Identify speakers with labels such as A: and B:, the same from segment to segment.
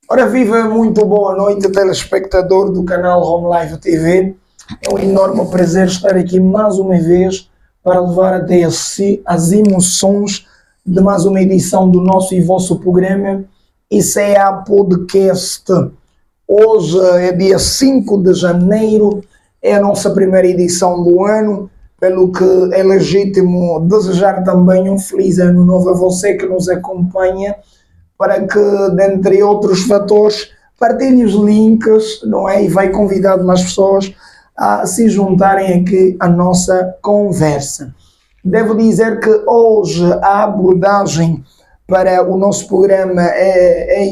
A: Ora viva, muito boa noite, telespectador do canal Home Live TV. É um enorme prazer estar aqui mais uma vez para levar até si as emoções de mais uma edição do nosso e vosso programa ICEA Podcast. Hoje é dia 5 de janeiro, é a nossa primeira edição do ano, pelo que é legítimo desejar também um feliz ano novo a você que nos acompanha, para que, dentre outros fatores, partilhe os links, não é? E vai convidar mais pessoas a se juntarem aqui à nossa conversa. Devo dizer que hoje a abordagem para o nosso programa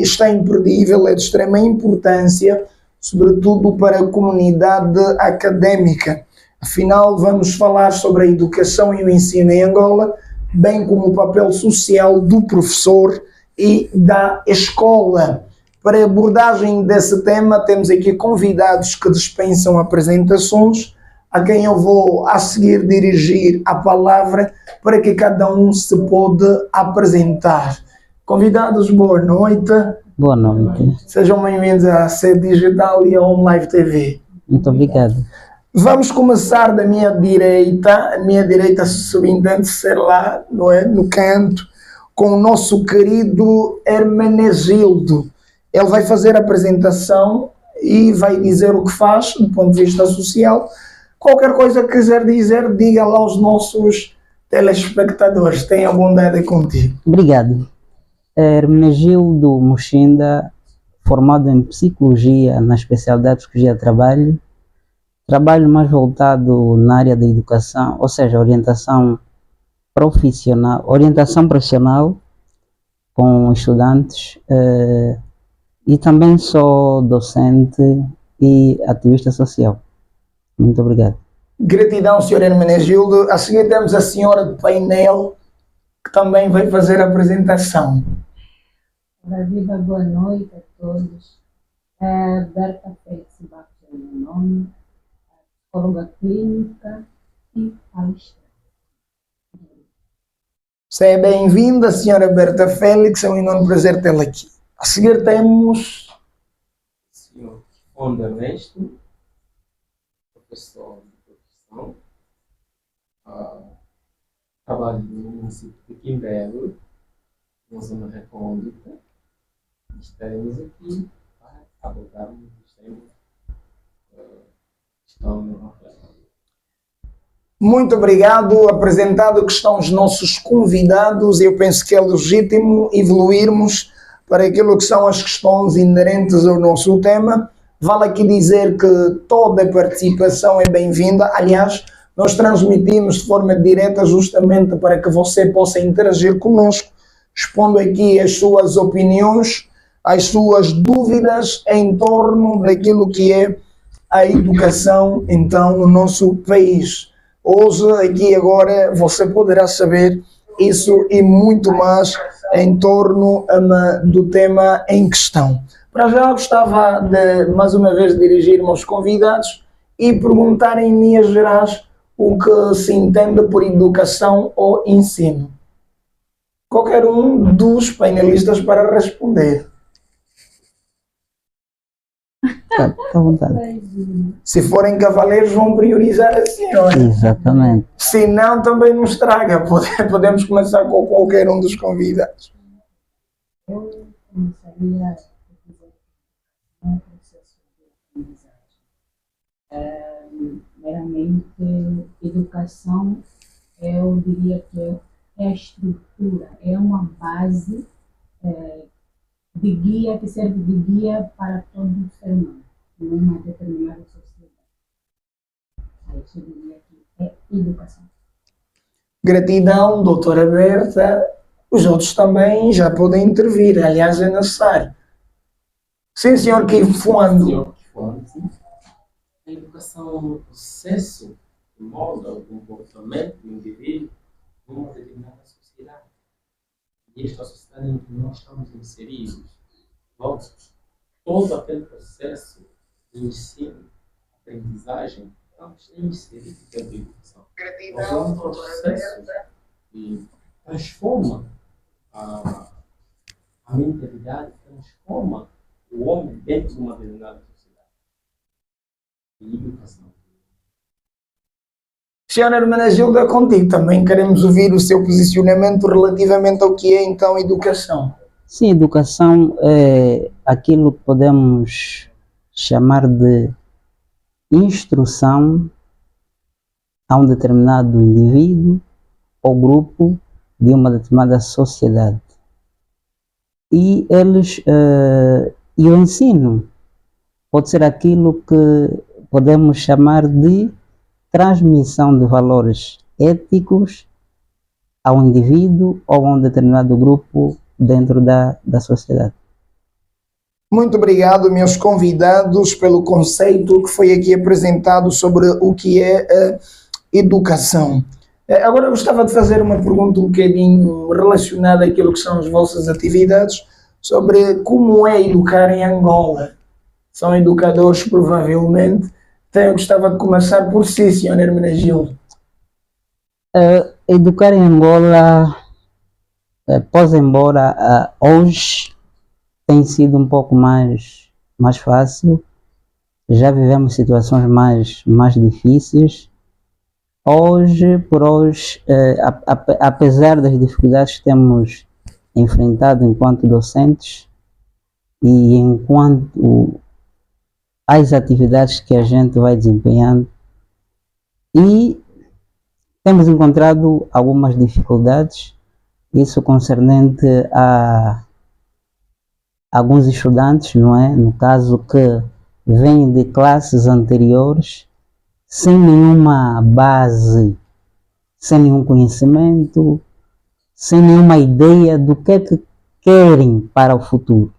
A: está imperdível, é de extrema importância, sobretudo para a comunidade académica. Afinal, vamos falar sobre a educação e o ensino em Angola, bem como o papel social do professor e da escola. Para a abordagem desse tema, temos aqui convidados que dispensam apresentações, a quem eu vou a seguir dirigir a palavra para que cada um se pode apresentar. Convidados, boa noite.
B: Boa noite.
A: Sejam bem-vindos à Sede Digital e à Home Live TV.
B: Muito obrigado.
A: Vamos começar da minha direita. A minha direita subentende ser lá, não é? No canto, com o nosso querido Hermenegildo. Ele vai fazer a apresentação e vai dizer o que faz do ponto de vista social. Qualquer coisa que quiser dizer, diga lá aos nossos telespectadores. Tenha bondade contigo.
B: Obrigado. Hermenegildo Muxinda, formado em Psicologia na especialidade de Psicologia de Trabalho. Trabalho mais voltado na área da educação, ou seja, orientação profissional com estudantes, e também sou docente e ativista social. Muito obrigado.
A: Gratidão, Sr. Hermenegildo. A seguir temos a senhora do painel, que também vai fazer a apresentação.
C: Viva, boa noite a todos. Berta Félix Bach é o meu nome, psicóloga clínica e palestrante.
A: Seja bem-vinda, senhora Berta Félix, é um enorme prazer tê-la aqui. A seguir temos
D: o senhor Onda Ernesto, professor de profissão, trabalho no município de Quimbelo, na zona recôndita. Estaremos aqui para abordarmos os temas que estão no nosso.
A: Muito obrigado. Apresentado que estão os nossos convidados, eu penso que é legítimo evoluirmos para aquilo que são as questões inerentes ao nosso tema. Vale aqui dizer que toda a participação é bem-vinda. Aliás, nós transmitimos de forma direta justamente para que você possa interagir conosco, expondo aqui as suas opiniões, as suas dúvidas em torno daquilo que é a educação, então, no nosso país. Hoje, aqui agora, você poderá saber isso e muito mais em torno do tema em questão. Para já, gostava de, mais uma vez, dirigir-me aos convidados e perguntar em linhas gerais o que se entende por educação ou ensino. Qualquer um dos painelistas para responder.
B: Tá à vontade.
A: Se forem cavaleiros, vão priorizar a senhora.
B: Exatamente.
A: Se não, também não estraga. Podemos começar com qualquer um dos convidados.
C: Eu começaria a fazer um processo de aprendizagem. Meramente, educação, eu diria que é a estrutura, é uma base de guia, que serve de guia para todo o ser humano, numa determinada sociedade. Isso eu diria que é educação.
A: Gratidão, doutora Berta. Os outros também já podem intervir, aliás, é necessário. Sim, senhor Kifuando.
D: A educação é um processo que molda o comportamento do indivíduo numa determinada sociedade. E esta sociedade em que nós estamos inseridos, logo, todo aquele processo de ensino, aprendizagem, estamos inseridos dentro da educação. É um processo que transforma a a mentalidade transforma o homem dentro de uma determinada sociedade. E educação.
A: Senhora Hermenegilda, contigo também queremos ouvir o seu posicionamento relativamente ao que é então educação.
B: Sim, educação é aquilo que podemos chamar de instrução a um determinado indivíduo ou grupo de uma determinada sociedade. E e o ensino pode ser aquilo que podemos chamar de transmissão de valores éticos ao indivíduo ou a um determinado grupo dentro da sociedade.
A: Muito obrigado, meus convidados, pelo conceito que foi aqui apresentado sobre o que é a educação. Agora eu gostava de fazer uma pergunta um bocadinho relacionada àquilo que são as vossas atividades, sobre como é educar em Angola. São educadores, provavelmente. Então eu gostava de começar por si, Sr. Hermenegildo.
B: Educar em Angola, pois embora hoje tem sido um pouco mais fácil, já vivemos situações mais difíceis. Hoje, por hoje, apesar das dificuldades que temos enfrentado enquanto docentes e enquanto as atividades que a gente vai desempenhando, e temos encontrado algumas dificuldades, isso concernente a alguns estudantes, não é? No caso que vêm de classes anteriores, sem nenhuma base, sem nenhum conhecimento, sem nenhuma ideia do que é que querem para o futuro.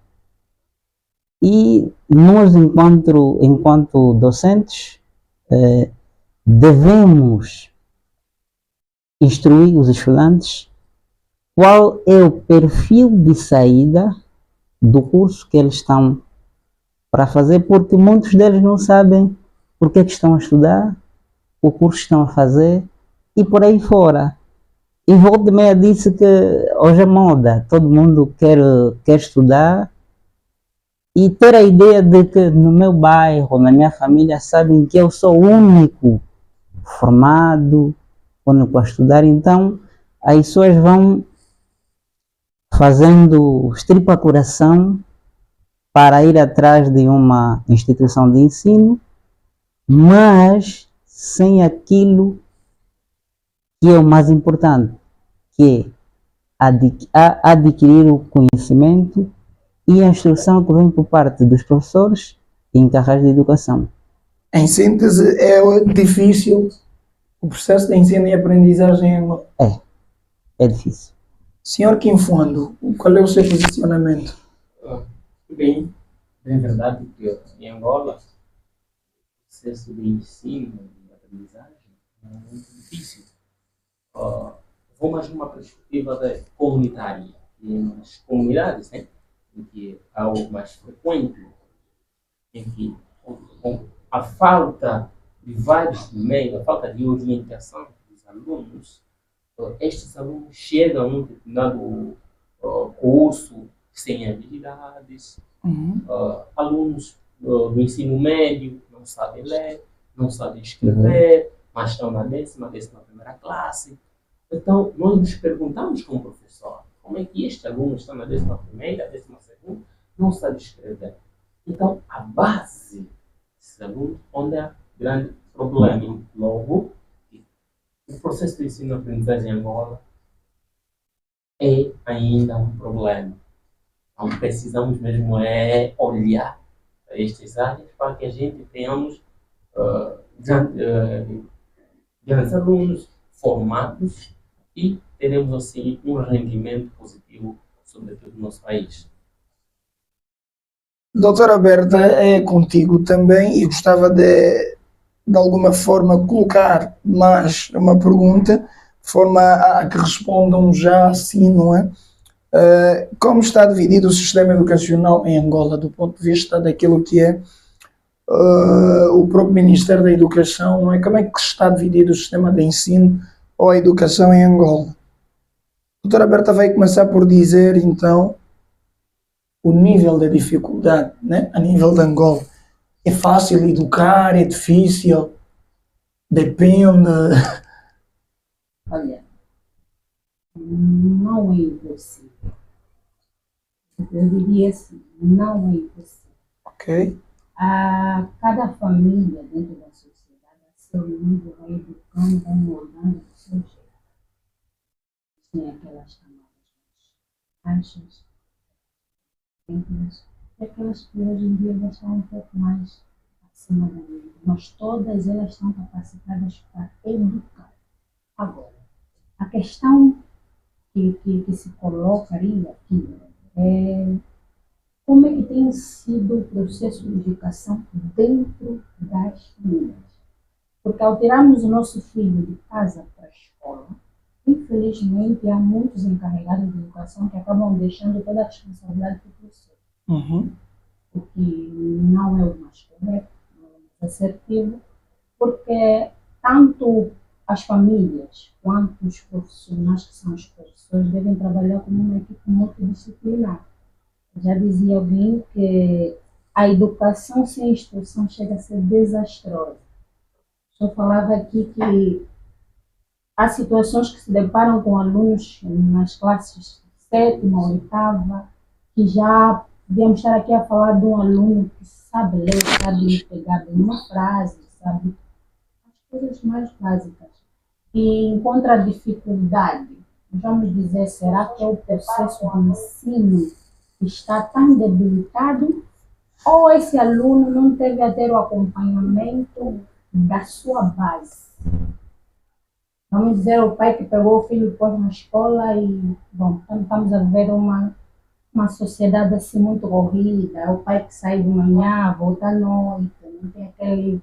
B: E nós, enquanto docentes, devemos instruir os estudantes qual é o perfil de saída do curso que eles estão para fazer, porque muitos deles não sabem por que estão a estudar, o curso que estão a fazer e por aí fora. E volta e meia disse que hoje é moda, todo mundo quer estudar e ter a ideia de que no meu bairro, na minha família, sabem que eu sou o único formado, único a estudar, então as pessoas vão fazendo estripa coração para ir atrás de uma instituição de ensino, mas sem aquilo que é o mais importante, que é adquirir o conhecimento e a instrução que vem por parte dos professores e encarregados de educação.
A: Em síntese, é difícil o processo de ensino e aprendizagem em Angola.
B: É difícil.
A: Senhor Quinfundo, qual é o seu posicionamento?
D: Bem, é verdade que em Angola o processo de ensino e aprendizagem é muito difícil. Vou mais numa perspectiva comunitária, e nas comunidades, né, em que há algo mais frequente, em que com a falta de vários meios, a falta de orientação dos alunos, estes alunos chegam a um determinado curso sem habilidades, alunos do ensino médio não sabem ler, não sabem escrever, mas estão na 11ª classe. Então, nós nos perguntamos como professor, como é que este aluno está na 11ª, 12ª, não sabe escrever? Então, a base desses alunos, onde há grande problema. Logo, o processo de ensino e aprendizagem em Angola é ainda um problema. Então, precisamos mesmo olhar para estas áreas para que a gente tenhamos grandes alunos formados e teremos assim um rendimento positivo, sobretudo no nosso país.
A: Doutora Berta, é contigo também e gostava de alguma forma colocar mais uma pergunta, de forma a que respondam já assim, não é? Como está dividido o sistema educacional em Angola, do ponto de vista daquilo que é o próprio Ministério da Educação, não é? Como é que está dividido o sistema de ensino ou a educação em Angola? A doutora Berta vai começar por dizer, então, o nível de dificuldade, né? A nível de Angola. É fácil educar, é difícil, depende.
C: Olha, não é impossível. Eu diria assim, não é impossível.
A: Ok?
C: Cada família dentro da sociedade, a seu nível, vai educando, vai moldando do seu jeito. Tem aquelas camadas mais baixas, e aquelas que hoje em dia já estão um pouco mais acima da média. Mas todas elas estão capacitadas para educar. Agora, a questão que se colocaria aqui é como é que tem sido o processo de educação dentro das famílias. Porque ao tirarmos o nosso filho de casa para a escola, infelizmente há muitos encarregados de educação que acabam deixando toda a responsabilidade para o professor.
A: Uhum.
C: O que não é o mais correto, não é o mais assertivo, porque tanto as famílias quanto os profissionais que são os professores devem trabalhar como uma equipe multidisciplinar. Já dizia alguém que a educação sem instrução chega a ser desastrosa. Eu falava aqui que há situações que se deparam com alunos nas classes 7ª, 8ª, que já podemos estar aqui a falar de um aluno que sabe ler, sabe pegar bem uma frase, sabe as coisas mais básicas. E encontra dificuldade. Vamos dizer, será que é o processo de ensino que está tão debilitado? Ou esse aluno não teve a ter o acompanhamento da sua base? Vamos dizer, o pai que pegou o filho pôs na escola e, bom, estamos a ver uma sociedade assim muito corrida, o pai que sai de manhã, volta à noite, não tem aquele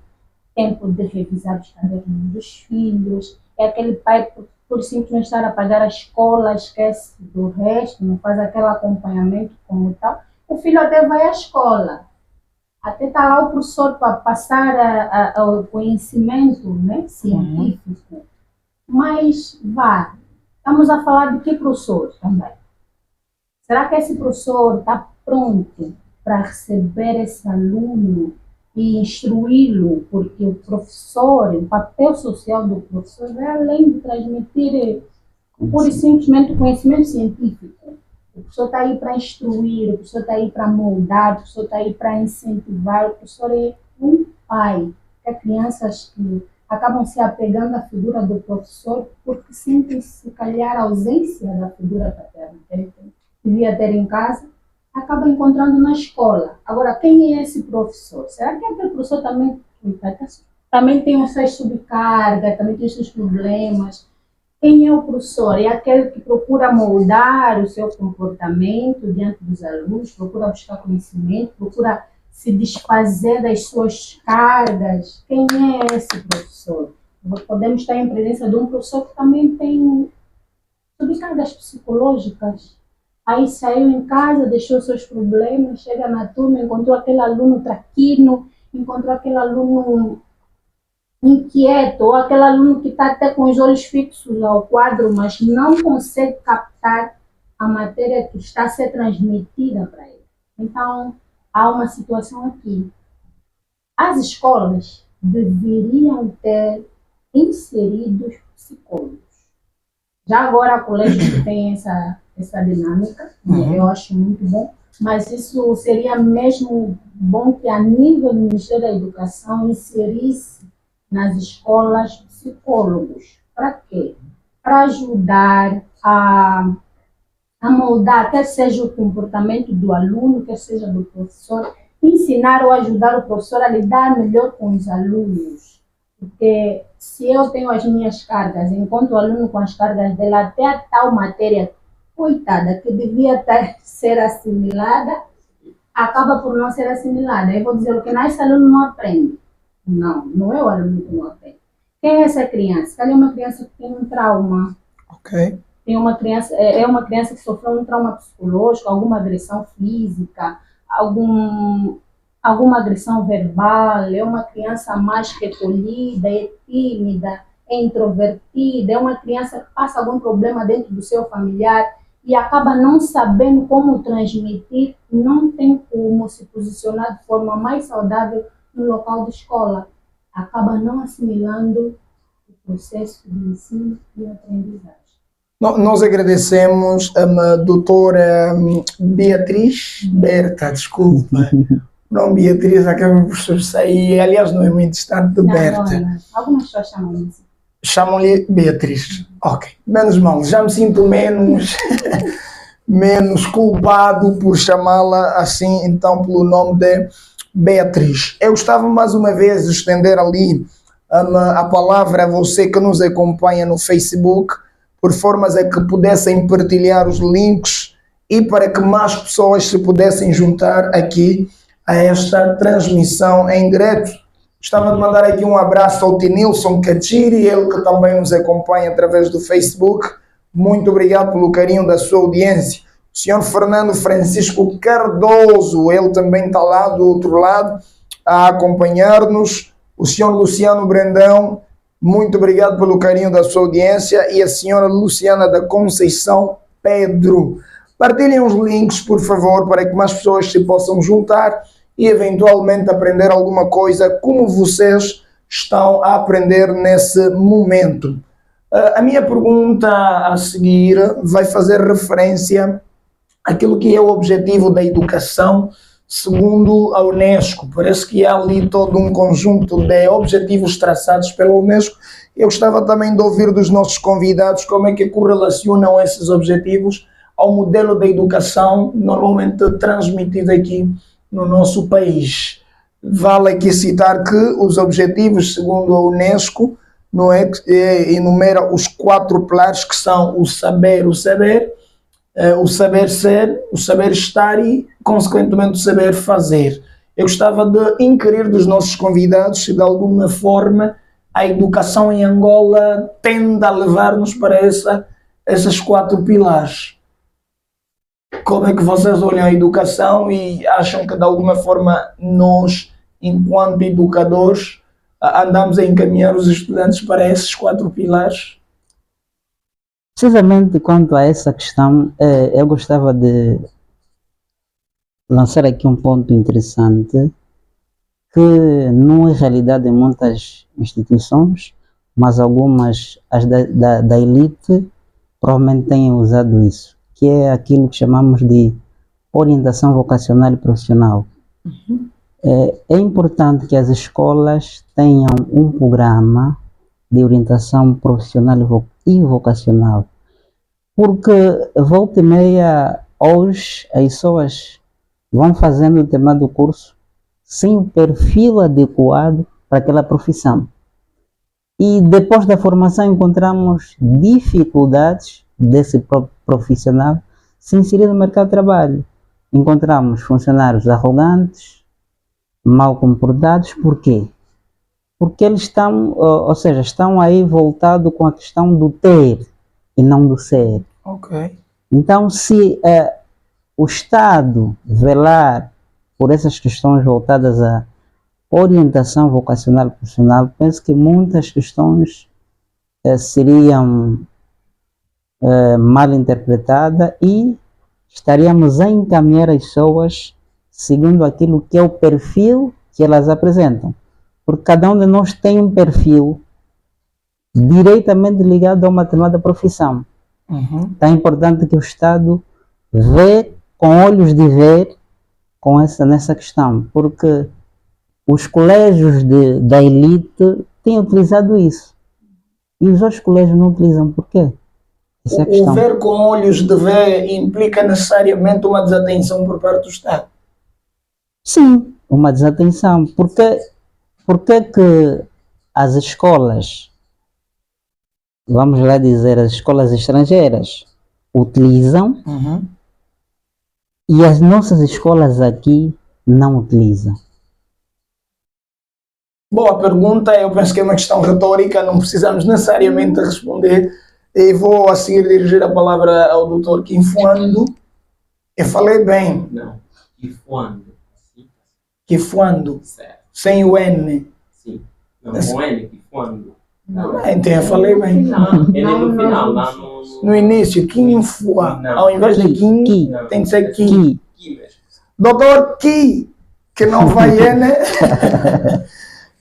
C: tempo de revisar os cadernos dos filhos, é aquele pai por simplesmente estar a pagar a escola, esquece do resto, não faz aquele acompanhamento como tal. O filho até vai à escola, até está lá o professor para passar o conhecimento, né, científico, mas vá, estamos a falar de que professor também? Será que esse professor está pronto para receber esse aluno e instruí-lo? Porque o professor, o papel social do professor é além de transmitir pura e simplesmente conhecimento científico. O professor está aí para instruir, o professor está aí para moldar, o professor está aí para incentivar, o professor é um pai. Há crianças que acabam se apegando à figura do professor porque sentem, se calhar, a ausência da figura paterna que ele devia ter em casa, acaba encontrando na escola. Agora, quem é esse professor? Será que aquele professor também tem as suas subcargas, também tem os seus problemas? Quem é o professor? É aquele que procura moldar o seu comportamento diante dos alunos, procura buscar conhecimento, procura se desfazer das suas cargas. Quem é esse professor? Podemos estar em presença de um professor que também tem subcargas psicológicas. Aí saiu em casa, deixou seus problemas, chega na turma, encontrou aquele aluno traquino, encontrou aquele aluno inquieto, ou aquele aluno que está até com os olhos fixos ao quadro, mas não consegue captar a matéria que está a ser transmitida para ele. Então, há uma situação aqui. As escolas deveriam ter inseridos psicólogos. Já agora há colégios que têm essa dinâmica, eu acho muito bom, mas isso seria mesmo bom que a nível do Ministério da Educação inserisse nas escolas psicólogos. Para quê? Para ajudar a moldar, quer seja o comportamento do aluno, quer seja do professor, ensinar ou ajudar o professor a lidar melhor com os alunos. Porque se eu tenho as minhas cargas, encontro o aluno com as cargas dele, até a tal matéria, coitada, que devia ser assimilada, acaba por não ser assimilada. Eu vou dizer o que esse aluno não aprende. Não é o aluno que não aprende. Quem é essa criança? Cadê uma criança que tem um trauma?
A: Ok.
C: Tem uma criança, é uma criança que sofreu um trauma psicológico, alguma agressão física, alguma agressão verbal, é uma criança mais recolhida, é tímida, é introvertida, é uma criança que passa algum problema dentro do seu familiar e acaba não sabendo como transmitir, não tem como se posicionar de forma mais saudável no local de escola. Acaba não assimilando o processo de ensino e aprendizagem.
A: Nós agradecemos a doutora Beatriz Berta, desculpa. O nome Beatriz acaba por sobressair, aliás, não é muito distante de Berta.
C: Não. Algumas pessoas chamam assim.
A: Chamam-lhe Beatriz. Ok, menos mal, já me sinto menos culpado por chamá-la assim, então, pelo nome de Beatriz. Eu gostava mais uma vez de estender ali a palavra a você que nos acompanha no Facebook, por formas a que pudessem partilhar os links e para que mais pessoas se pudessem juntar aqui a esta transmissão em direto. Gostava de mandar aqui um abraço ao Tinilson Cachiri, ele que também nos acompanha através do Facebook. Muito obrigado pelo carinho da sua audiência. O senhor Fernando Francisco Cardoso, ele também está lá do outro lado a acompanhar-nos. O senhor Luciano Brandão, muito obrigado pelo carinho da sua audiência. E a senhora Luciana da Conceição Pedro. Partilhem os links, por favor, para que mais pessoas se possam juntar e eventualmente aprender alguma coisa como vocês estão a aprender nesse momento. A minha pergunta a seguir vai fazer referência àquilo que é o objetivo da educação segundo a Unesco. Parece que há ali todo um conjunto de objetivos traçados pela Unesco. Eu gostava também de ouvir dos nossos convidados como é que correlacionam esses objetivos ao modelo da educação normalmente transmitido aqui no nosso país. Vale aqui citar que os objetivos, segundo a Unesco, não é, enumera os 4 pilares que são o saber ser, o saber estar e, consequentemente, o saber fazer. Eu gostava de inquirir dos nossos convidados se, de alguma forma, a educação em Angola tende a levar-nos para esses 4 pilares. Como é que vocês olham a educação e acham que, de alguma forma, nós, enquanto educadores, andamos a encaminhar os estudantes para esses 4 pilares?
B: Precisamente quanto a essa questão, eu gostava de lançar aqui um ponto interessante, que não é realidade em muitas instituições, mas algumas, as da elite, provavelmente têm usado isso, que é aquilo que chamamos de orientação vocacional e profissional. É importante que as escolas tenham um programa de orientação profissional e vocacional, porque volta e meia hoje as pessoas vão fazendo o tema do curso sem o perfil adequado para aquela profissão. E depois da formação encontramos dificuldades desse profissional se inserir no mercado de trabalho. Encontramos funcionários arrogantes, mal comportados. Por quê? Porque eles estão aí voltados com a questão do ter e não do ser.
A: Ok.
B: Então, se o Estado velar por essas questões voltadas à orientação vocacional e profissional, penso que muitas questões seriam mal interpretadas e estaríamos a encaminhar as pessoas segundo aquilo que é o perfil que elas apresentam. Porque cada um de nós tem um perfil diretamente ligado a uma determinada profissão. Então é importante que o Estado vê com olhos de ver nessa questão, porque os colégios da elite têm utilizado isso e os outros colégios não utilizam. Por quê? Essa é a questão.
A: O ver com olhos de ver implica necessariamente uma desatenção por parte do Estado?
B: Sim, uma desatenção. Porque que as escolas, vamos lá dizer, as escolas estrangeiras utilizam e as nossas escolas aqui não utilizam?
A: Boa pergunta, eu penso que é uma questão retórica, não precisamos necessariamente responder. E vou a seguir dirigir a palavra ao Dr. Kifuando. Eu falei bem.
D: Não, Kifuando.
A: Kifuando.
D: Certo.
A: Sem o N.
D: Sim. Não, com N, Kifuando.
C: Não.
A: Então eu falei bem.
C: Não,
D: Ele no final, lá
A: No início, Kim Fua.
D: Não.
A: Ao invés de Kim,
B: Ki.
D: Não.
A: tem que ser Kim.
B: Ki.
D: Aqui mesmo.
A: Doutor Ki, que não vai né?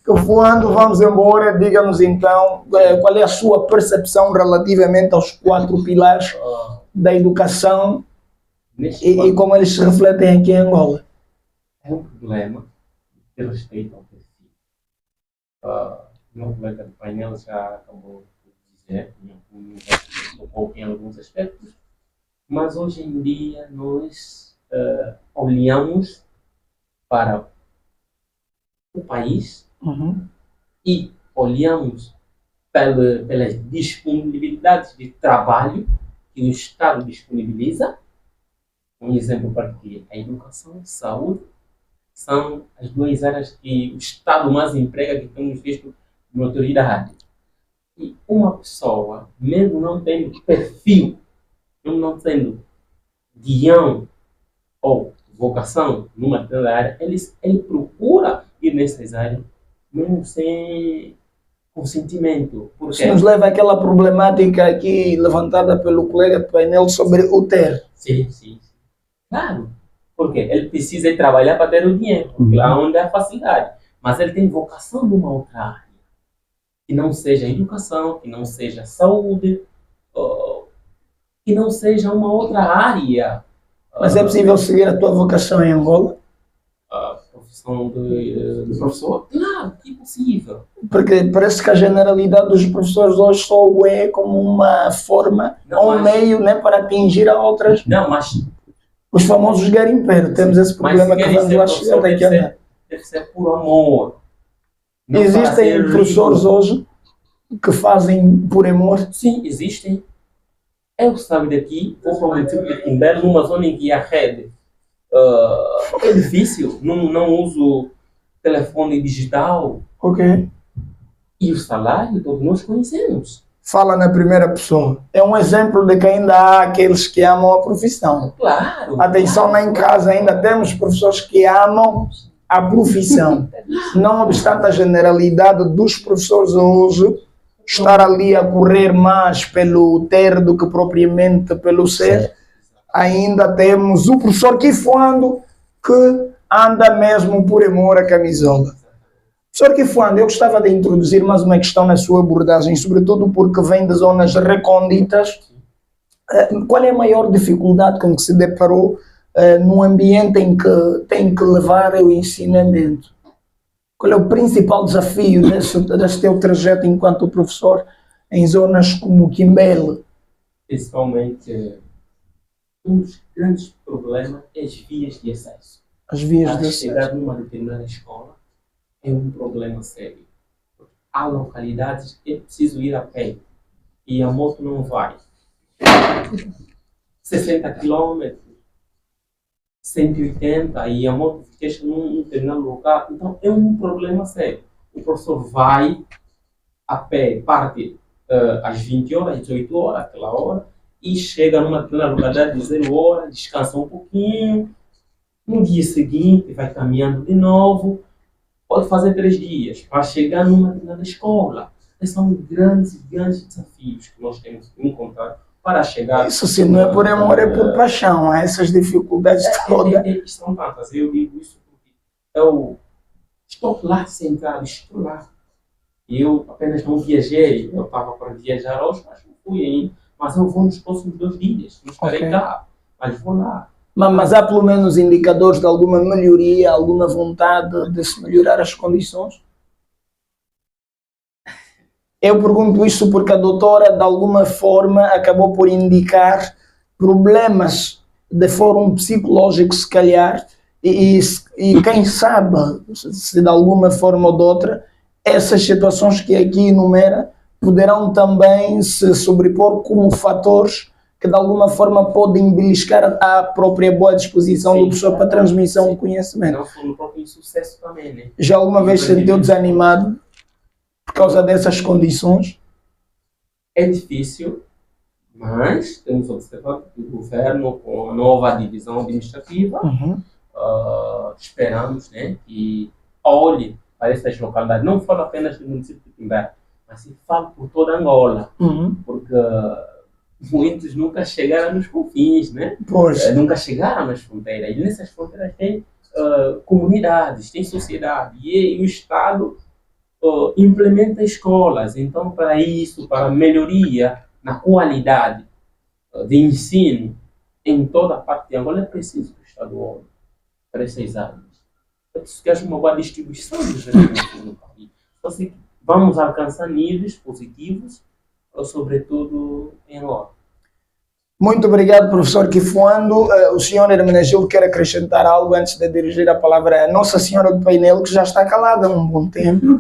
A: Que voando, vamos embora. Diga-nos então qual é a sua percepção relativamente aos 4 pilares da educação
D: Neste
A: e como eles se refletem aqui em Angola.
D: é um problema de respeito ao perfil. Meu colega do painel já acabou de dizer, em alguns aspectos, mas hoje em dia nós olhamos para o país e olhamos pelas disponibilidades de trabalho que o Estado disponibiliza. Um exemplo para que a educação, a saúde, são as 2 áreas que o Estado mais emprega, que temos visto na autoridade. E uma pessoa, mesmo não tendo perfil, mesmo não tendo guião ou vocação numa determinada área, ele procura ir nessas áreas, mesmo sem consentimento.
A: Isso nos leva àquela problemática aqui levantada pelo colega do painel sobre o ter.
D: Sim. Claro. Porque ele precisa ir trabalhar para ter o dinheiro, porque lá onde é a facilidade. Mas ele tem vocação numa outra área. Que não seja educação, que não seja saúde, que não seja uma outra área.
A: Mas é possível seguir a tua vocação em Angola?
D: A profissão de professor? Claro, que é possível.
A: Porque parece que a generalidade dos professores hoje só o é como uma forma ou um meio, né, para atingir a outras.
D: Não, mas
A: Os famosos garimpeiros. Temos esse problema que vamos lá chegar daqui a pouco.
D: deve ser por amor. Não para
A: Existem
D: ser
A: professores
D: rico.
A: hoje que fazem por amor.
D: Sim, existem. Eu saio daqui, vou para o município de Timbé, numa zona em que a rede é difícil, não uso telefone digital.
A: Ok.
D: E o salário todos nós conhecemos.
A: Fala na primeira pessoa. É um exemplo de que ainda há aqueles que amam a profissão.
D: Claro.
A: Atenção, lá em casa ainda temos professores que amam a profissão. Não obstante a generalidade dos professores hoje estar ali a correr mais pelo ter do que propriamente pelo ser, ainda temos o professor Kifuando que anda mesmo por amor à camisola. Professor Kifuando, eu gostava de introduzir mais uma questão na sua abordagem, sobretudo porque vem de zonas recônditas. Qual é a maior dificuldade com que se deparou no ambiente em que tem que levar o ensinamento? Qual é o principal desafio desse teu trajeto enquanto professor em zonas como Quimbele?
D: Principalmente, um dos grandes problemas é as vias de acesso.
A: As vias de
D: Para
A: acesso.
D: chegar numa determinada escola é um problema sério. Há localidades que é preciso ir a pé e a moto não vai. 60 km, 180 e a moto deixa num determinado lugar. Então é um problema sério. O professor vai a pé, parte às 20 horas, 18 horas, aquela hora, e chega numa determinada localidade de 0 horas, descansa um pouquinho. No dia seguinte vai caminhando de novo. Pode fazer 3 dias para chegar numa determinada escola. Esses são grandes desafios que nós temos que encontrar para chegar.
A: Isso se não é por amor, é por paixão. Há essas dificuldades todas.
D: São tantas. Eu digo isso porque eu estou lá sentado, estou lá. E eu apenas não viajei. Eu estava para viajar hoje, mas não fui ainda. Mas eu vou nos próximos 2 dias. Não estarei cá, mas vou lá.
A: Mas há pelo menos indicadores de alguma melhoria, alguma vontade de se melhorar as condições? Eu pergunto isso porque a doutora, de alguma forma, acabou por indicar problemas de fórum psicológico, se calhar, e quem sabe, se de alguma forma ou de outra, essas situações que aqui enumera poderão também se sobrepor como fatores que de alguma forma podem beliscar a própria boa disposição do professor para a transmissão do conhecimento.
D: Não foi no próprio sucesso também, né?
A: Já alguma vez se sentiu desanimado por causa dessas condições?
D: É difícil, mas temos observado que o governo, com a nova divisão administrativa, esperamos, né, que olhe para essas localidades. Não falo apenas do município de Timbé, mas se falo por toda Angola,
A: Uhum.
D: porque muitos nunca chegaram nos confins, né?
A: Pois.
D: Nunca chegaram nas fronteiras. E nessas fronteiras tem comunidades, tem sociedade. E o Estado implementa escolas. Então, para isso, para melhoria na qualidade de ensino em toda a parte de Angola, é preciso que o Estado olhe para essas áreas. É preciso que haja uma boa distribuição dos recursos no país. Então, assim, vamos alcançar níveis positivos, sobretudo em Angola.
A: Muito obrigado, professor Kifuando. O senhor Hermenegildo quer acrescentar algo antes de dirigir a palavra à Nossa Senhora do Painel, que já está calada há um bom tempo.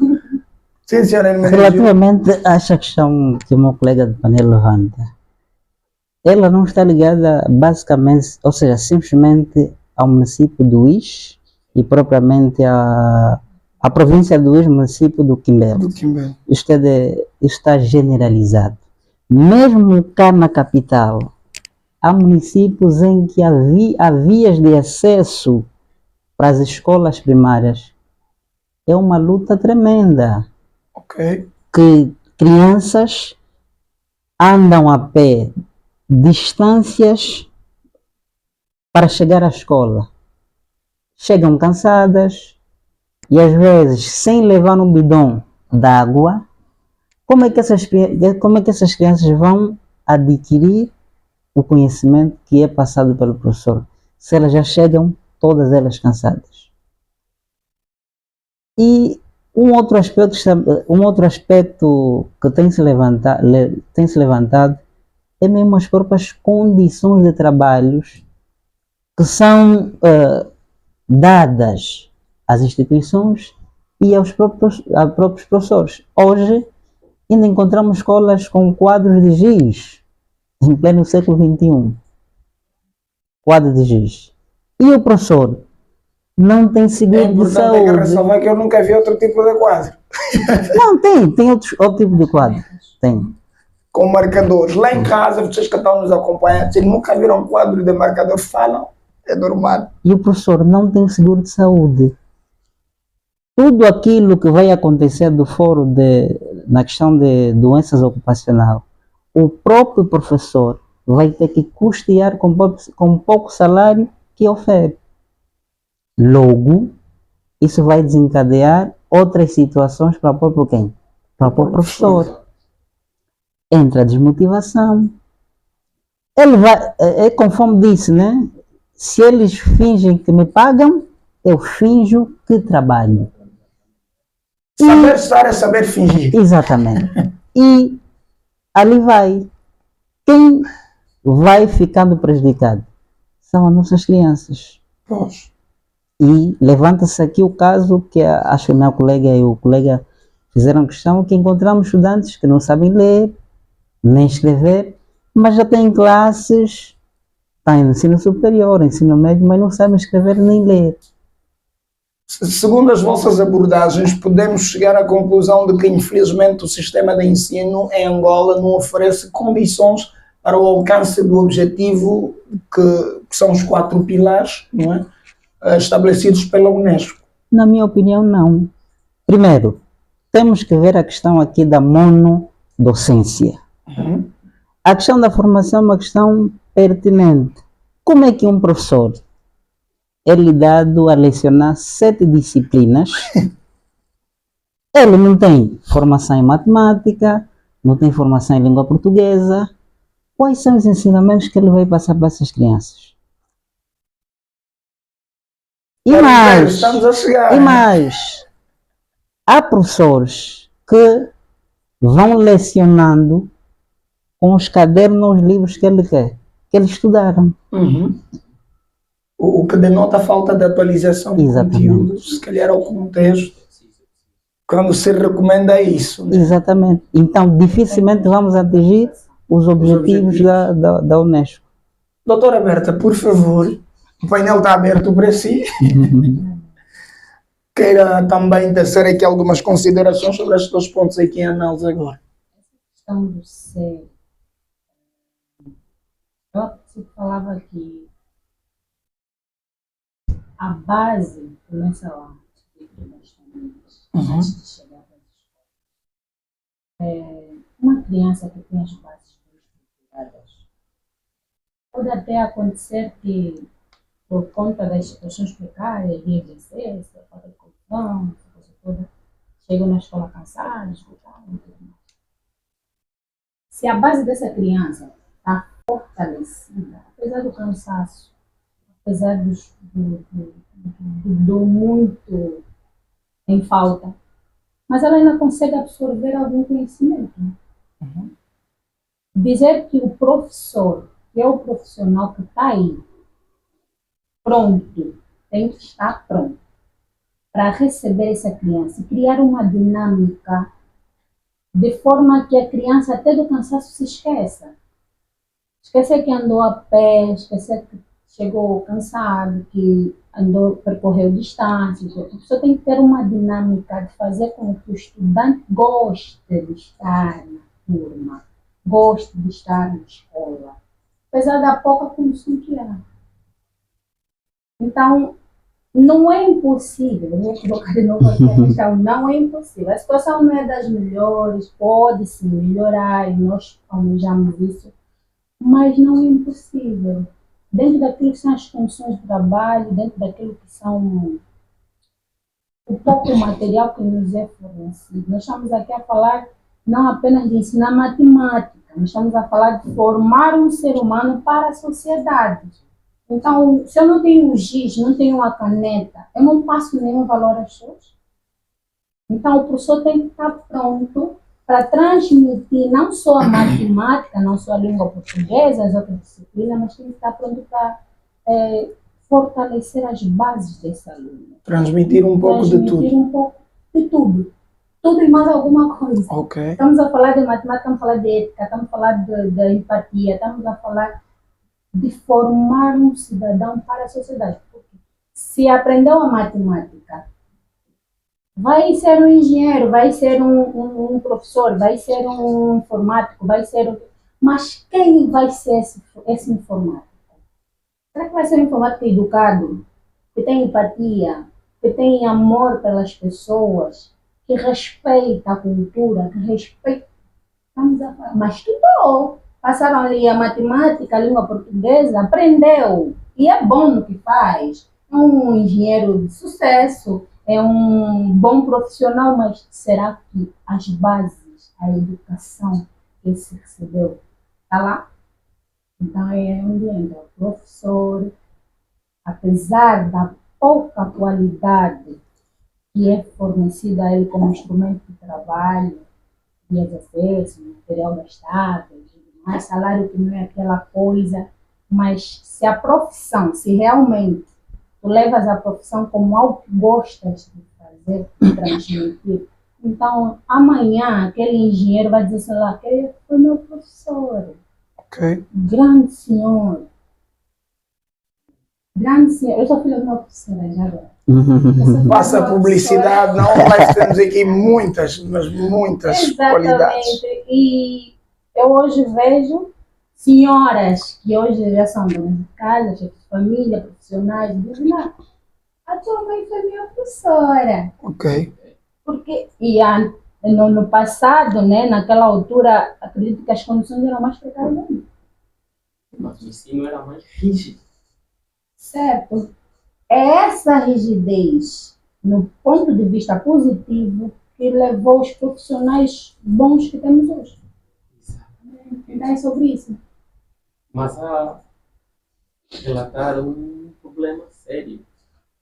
A: Sim, senhor Hermenegildo.
B: Relativamente a esta questão que o meu colega de painel levanta, ela não está ligada basicamente, ou seja, simplesmente ao município do Uís e propriamente à província do Uís, município do Quimbelo. Isto está generalizado. Mesmo cá na capital, há municípios em que há vias de acesso para as escolas primárias. É uma luta tremenda.
A: Ok.
B: Que crianças andam a pé distâncias para chegar à escola. Chegam cansadas e às vezes sem levar um bidão d'água. Como é que essas crianças vão adquirir o conhecimento que é passado pelo professor, se elas já chegam todas elas cansadas? E um outro aspecto que tem se levantado é mesmo as próprias condições de trabalhos que são dadas às instituições e aos próprios professores. Hoje ainda encontramos escolas com quadros de giz, em pleno século XXI. Quadro de giz. E o professor não tem seguro de saúde. É
A: importante ressalvar que eu nunca vi outro tipo de quadro.
B: Não, tem outro tipo de quadro. Tem.
A: Com marcadores. Lá em casa, vocês que estão nos acompanhando, se nunca viram um quadro de marcador, falam, é normal.
B: E o professor não tem seguro de saúde. Tudo aquilo que vai acontecer do fórum na questão de doenças ocupacionais, o próprio professor vai ter que custear com pouco salário que oferece. Logo, isso vai desencadear outras situações para o próprio quem? Para o próprio professor. Entra a desmotivação. Ele vai, conforme disse, né? Se eles fingem que me pagam, eu finjo que trabalho.
A: Saber estar é saber fingir.
B: Exatamente. E ali vai. Quem vai ficando prejudicado são as nossas crianças.
A: Pois.
B: E levanta-se aqui o caso que acho que a minha colega e o colega fizeram questão, que encontramos estudantes que não sabem ler, nem escrever, mas já têm classes, está em ensino superior, ensino médio, mas não sabem escrever nem ler.
A: Segundo as vossas abordagens, podemos chegar à conclusão de que, infelizmente, o sistema de ensino em Angola não oferece condições para o alcance do objetivo que são os 4 pilares, não é? Estabelecidos pela Unesco.
B: Na minha opinião, não. Primeiro, temos que ver a questão aqui da monodocência.
A: Uhum.
B: A questão da formação é uma questão pertinente. Como é que um professor é dado a lecionar 7 disciplinas? Ele não tem formação em matemática, não tem formação em língua portuguesa. Quais são os ensinamentos que ele vai passar para essas crianças?
A: Estamos a chegar.
B: E mais, há professores que vão lecionando com os cadernos, os livros que ele quer, que eles estudaram.
A: Uhum. O que denota a falta de atualização do conteúdo, se calhar ao contexto, quando se recomenda isso. Né?
B: Exatamente. Então, dificilmente vamos atingir os objetivos da Unesco.
A: Doutora Berta, por favor, o painel está aberto para si. Queira também tecer aqui algumas considerações sobre estes 2 pontos aqui em análise agora.
C: Essa questão do ser. Eu sempre falava que a base começa lá, antes de chegar para a escola. Uma criança que tem as bases bem estruturadas, pode até acontecer que, por conta das situações precárias, de exercício, falta de confusão, essa coisa toda, chegam na escola cansados, esgotados e tudo mais. Se a base dessa criança está fortalecida, apesar do cansaço, apesar do muito em falta, mas ela ainda consegue absorver algum conhecimento. Dizer que o professor, que é o profissional que está aí, pronto, tem que estar pronto para receber essa criança, criar uma dinâmica de forma que a criança até do cansaço se esqueça. Esquecer que andou a pé, esquecer que chegou cansado, que andou, percorreu distâncias. A pessoa tem que ter uma dinâmica de fazer com que o estudante goste de estar na turma, goste de estar na escola, apesar da pouca condição que há. Então, não é impossível, eu vou colocar de novo aqui a questão, não é impossível. A situação não é das melhores, pode sim melhorar, e nós almejamos isso, mas não é impossível. Dentro daquilo que são as condições de trabalho, dentro daquilo que são o pouco material que nos é fornecido. Nós estamos aqui a falar não apenas de ensinar matemática, nós estamos a falar de formar um ser humano para a sociedade. Então, se eu não tenho um giz, não tenho uma caneta, eu não passo nenhum valor às pessoas. Então, o professor tem que estar pronto para transmitir não só a matemática, não só a língua portuguesa, as outras disciplinas, mas tem que estar pronto para fortalecer as bases dessa língua.
A: Transmitir um pouco de tudo.
C: Transmitir um pouco de tudo. Tudo e mais alguma coisa.
A: Ok.
C: Estamos a falar de matemática, estamos a falar de ética, estamos a falar de empatia, estamos a falar de formar um cidadão para a sociedade. Se aprendeu a matemática, vai ser um engenheiro, vai ser um professor, vai ser um informático, vai ser um... Mas quem vai ser esse informático? Será que vai ser um informático educado, que tem empatia, que tem amor pelas pessoas, que respeita a cultura, que respeita... Mas estudou. Passaram ali a matemática, a língua portuguesa, aprendeu. E é bom no que faz. É um engenheiro de sucesso, é um bom profissional, mas será que as bases, a educação que ele se recebeu, está lá? Então é onde entra o professor, apesar da pouca qualidade que é fornecida a ele como instrumento de trabalho, de exercício, material gastado, mais salário que não é aquela coisa, mas se a profissão, se realmente tu levas a profissão como algo que gostas de fazer, de transmitir, então amanhã aquele engenheiro vai dizer assim, lá, aquele foi meu professor, grande senhor, eu sou filha de uma professora já agora.
A: Passa a publicidade, não, mas temos aqui muitas, mas muitas qualidades.
C: Exatamente, e eu hoje vejo senhoras que hoje já são donas de casa, chefes de família, profissionais, dizem, não, a tua mãe foi minha professora.
A: Ok.
C: Porque, no passado, né, naquela altura, acredito que as condições eram mais precárias ainda.
D: Mas o ensino era mais rígido.
C: Certo. É essa rigidez, no ponto de vista positivo, que levou os profissionais bons que temos hoje. Então é sobre isso.
D: Mas há relatar um problema sério.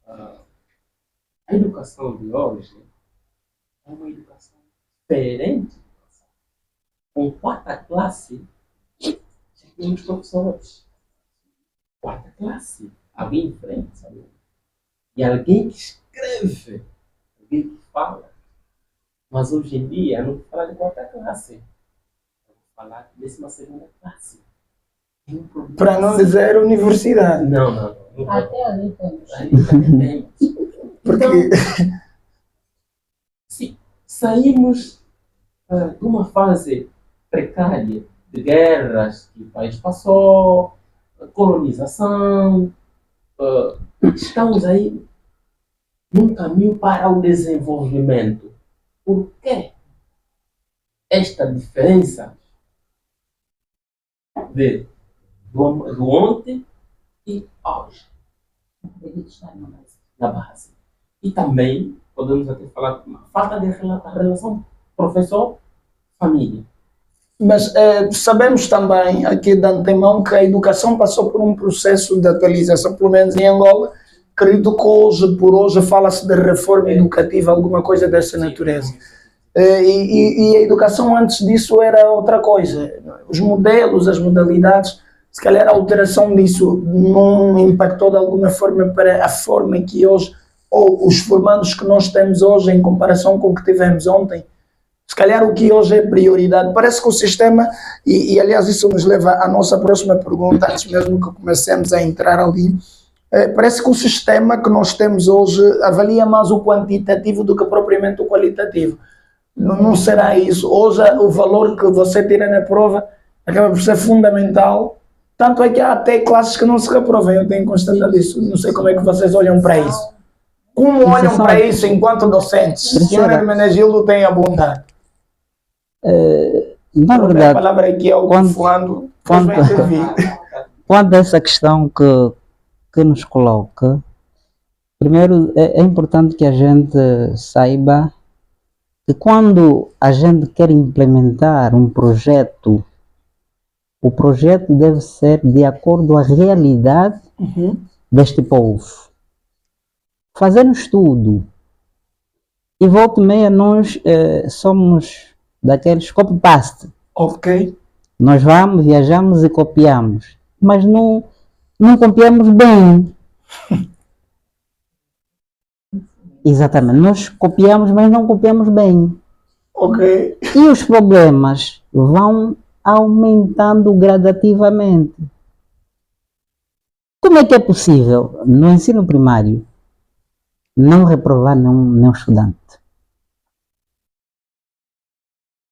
D: A educação de hoje é uma educação diferente. Com quarta classe, já temos professores. Quarta classe, alguém em frente, sabe? E alguém que escreve, alguém que fala. Mas hoje em dia, não vou falar de quarta classe. Falar de 12ª classe.
A: Para não dizer universidade.
D: Não.
C: Até ali temos.
D: Ali também temos.
A: Porque
D: Então, se saímos de uma fase precária de guerras que o país passou, colonização, estamos aí num caminho para o desenvolvimento. Por quê? esta diferença do ontem e hoje, na base. E também podemos até falar de uma falta de relação professor-família.
A: Mas sabemos também aqui de antemão que a educação passou por um processo de atualização, pelo menos em Angola. Acredito que hoje, por hoje, fala-se de reforma educativa, alguma coisa dessa natureza. E a educação antes disso era outra coisa. Os modelos, as modalidades, se calhar a alteração disso não impactou de alguma forma para a forma em que hoje, ou os formandos que nós temos hoje em comparação com o que tivemos ontem. Se calhar o que hoje é prioridade. Parece que o sistema, e aliás isso nos leva à nossa próxima pergunta, antes mesmo que comecemos a entrar ali, parece que o sistema que nós temos hoje avalia mais o quantitativo do que propriamente o qualitativo. Não será isso. Hoje o valor que você tira na prova acaba por ser fundamental, tanto é que há até classes que não se reprovam, eu tenho constatado isso. Não sei como é que vocês olham para isso. Como olham para isso enquanto docentes? Senhor Hermenegildo tem a bondade.
B: Na verdade,
A: a palavra aqui é algo fulano,
B: quanto a essa questão que nos coloca, primeiro é importante que a gente saiba que quando a gente quer implementar um projeto, o projeto deve ser de acordo à realidade deste povo. Fazer um estudo, e volta e meia nós somos daqueles copy-paste.
A: Ok.
B: Nós vamos, viajamos e copiamos, mas não copiamos bem. Exatamente, nós copiamos, mas não copiamos bem.
A: Ok.
B: E os problemas vão aumentando gradativamente. Como é que é possível, no ensino primário, não reprovar nenhum estudante?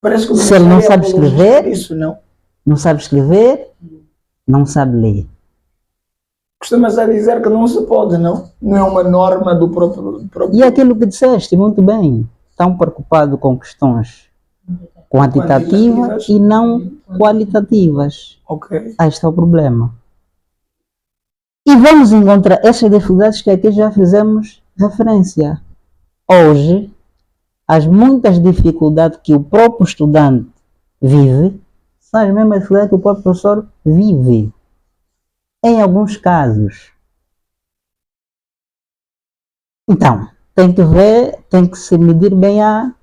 A: Parece que
B: se ele não sabe escrever,
A: isso,
B: não sabe escrever, não sabe ler.
A: Costumas a dizer que não se pode, não? Não é uma norma do próprio...
B: E aquilo que disseste, muito bem, estão preocupados com questões quantitativas e não qualitativas.
A: Ok.
B: Este é o problema. E vamos encontrar essas dificuldades que aqui já fizemos referência. Hoje, as muitas dificuldades que o próprio estudante vive são as mesmas dificuldades que o próprio professor vive. Em alguns casos. Então, tem que ver, tem que se medir bem a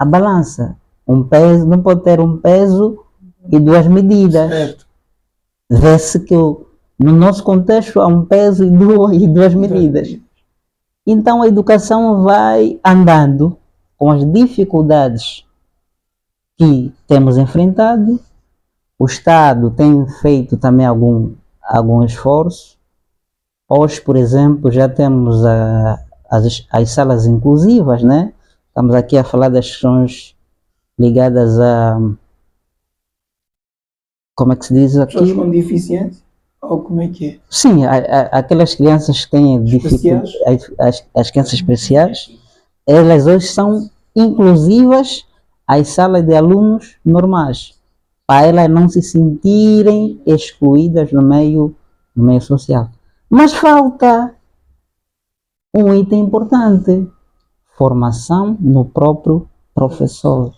B: balança. Um peso, não pode ter um peso e duas medidas.
A: Certo.
B: Vê-se que no nosso contexto há um peso e duas medidas. Então a educação vai andando com as dificuldades que temos enfrentado. O Estado tem feito também algum esforço. Hoje, por exemplo, já temos as salas inclusivas, né? Estamos aqui a falar das questões ligadas a... Como é que se diz aqui?
A: Pessoas com deficiência? Ou como é que é?
B: Sim, aquelas crianças que têm dificuldades, as crianças especiais, elas hoje são inclusivas às salas de alunos normais, para elas não se sentirem excluídas no meio social. Mas falta um item importante: formação no próprio professor.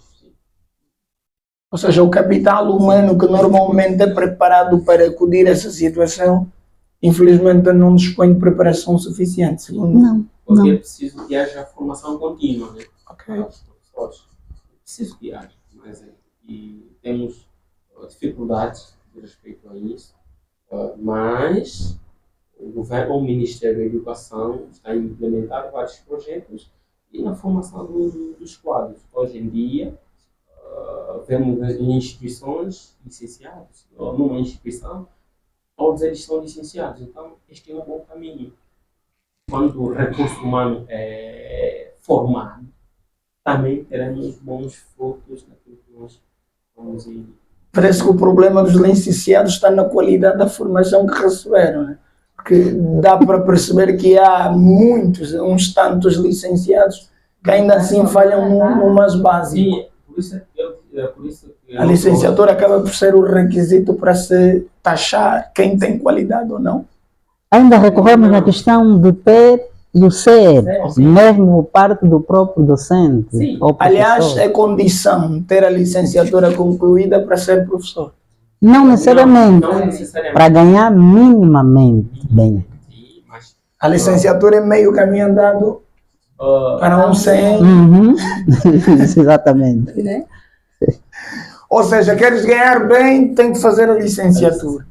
A: Ou seja, o capital humano que normalmente é preparado para acudir a essa situação, infelizmente não dispõe de preparação suficiente, segundo.
B: Não.
D: Porque é preciso que haja formação contínua, né?
A: Ok.
D: Os professores. É preciso que haja, mas e temos dificuldades de respeito a isso, mas o governo, o Ministério da Educação está a implementar vários projetos e na formação dos quadros. Hoje em dia, vemos em instituições licenciados, ou numa instituição, todos eles são licenciados. Então, este é um bom caminho. Quando o recurso humano é formado, também teremos bons frutos naquilo que nós vamos ir.
A: Parece que o problema dos licenciados está na qualidade da formação que receberam, né? Porque dá para perceber que há muitos, uns tantos licenciados que ainda assim falham no mais básico.
D: Sim, por isso é por isso que
A: A licenciatura acaba por ser o requisito para se taxar quem tem qualidade ou não.
B: Ainda recorremos na questão do ter e o ser,
D: Sim.
B: mesmo parte do próprio docente.
D: Sim.
B: Ou
A: Aliás,
B: professor.
A: é condição ter a licenciatura concluída para ser professor.
B: Não necessariamente,
D: Não necessariamente.
B: para ganhar minimamente bem.
D: Sim, mas
A: A licenciatura é meio caminho andado para um sem.
B: Uhum. Exatamente.
A: Ou seja, queres ganhar bem, tem que fazer a licenciatura.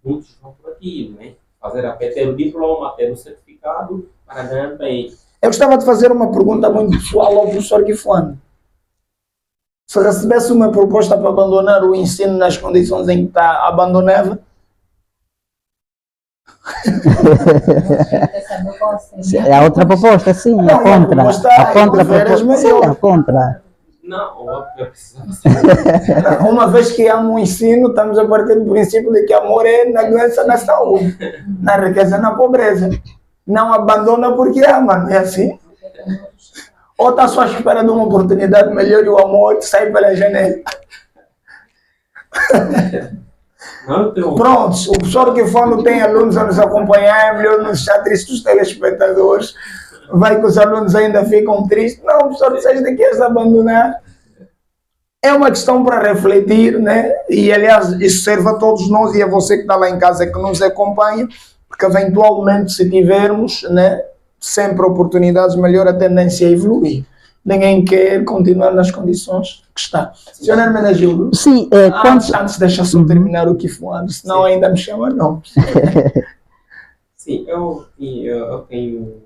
D: muitos vão por aqui, né? Fazer até ter o diploma, ter o certificado para ganhar bem.
A: Eu gostava de fazer uma pergunta muito pessoal ao professor Guifuano. Se recebesse uma proposta para abandonar o ensino nas condições em que está, abandonava?
B: A outra proposta, sim,
A: Não,
B: a contra.
A: proposta
B: A contra
A: veras
B: proposta. Sim,
A: melhor.
B: a contra.
D: Não, eu precisava ser.
A: Uma vez que amo o ensino, estamos a partir do princípio de que amor é na doença, na saúde, na riqueza, na pobreza. Não abandona porque ama, não é assim? Ou está só à espera de uma oportunidade melhor e o amor sai pela janela.
D: Não, então,
A: Prontos, o professor que quando tem alunos a nos acompanhar, é melhor não deixar tristes os telespectadores. Vai que os alunos ainda ficam tristes. Não, professor, vocês de queres abandonar? É uma questão para refletir, né? E aliás, isso serve a todos nós e a você que está lá em casa que nos acompanha, porque eventualmente se tivermos, né, sempre oportunidades, melhor a tendência é evoluir. Ninguém quer continuar nas condições que está. Senhor Hermenegildo,
B: Sim,
A: antes deixa só terminar o que for, senão
D: Sim.
A: ainda me chama não.
D: sim, eu tenho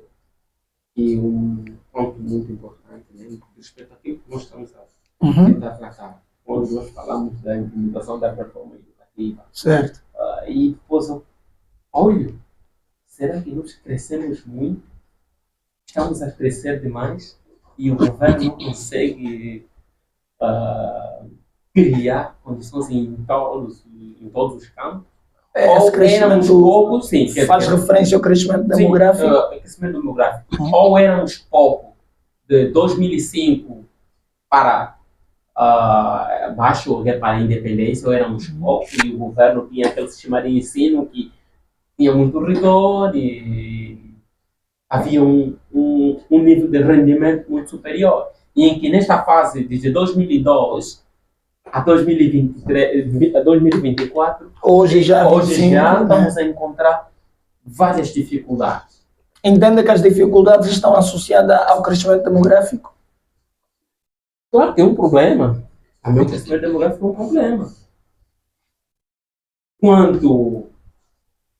D: aqui um ponto muito importante, né? Do expectativo que nós estamos a tentar tratar. Quando nós falamos da implementação da reforma educativa.
A: Certo.
D: E depois eu olho, será que nós crescemos muito? Estamos a crescer demais e o governo não consegue criar condições em todos os campos?
A: Esse
D: Ou éramos
A: crescimento
D: poucos, sim,
A: faz referência ao crescimento
D: sim,
A: demográfico.
D: crescimento demográfico. Ou éramos pouco de 2005 para baixo, para a independência, ou éramos pouco e o governo tinha aquele sistema de ensino que tinha muito rigor e havia um nível de rendimento muito superior. E em que nesta fase, desde 2002 a 2023, a 2024,
A: Hoje já
D: estamos a encontrar várias dificuldades.
A: Entenda que as dificuldades estão associadas ao crescimento demográfico?
D: Claro que é um problema. O meu crescimento demográfico é um problema. Quando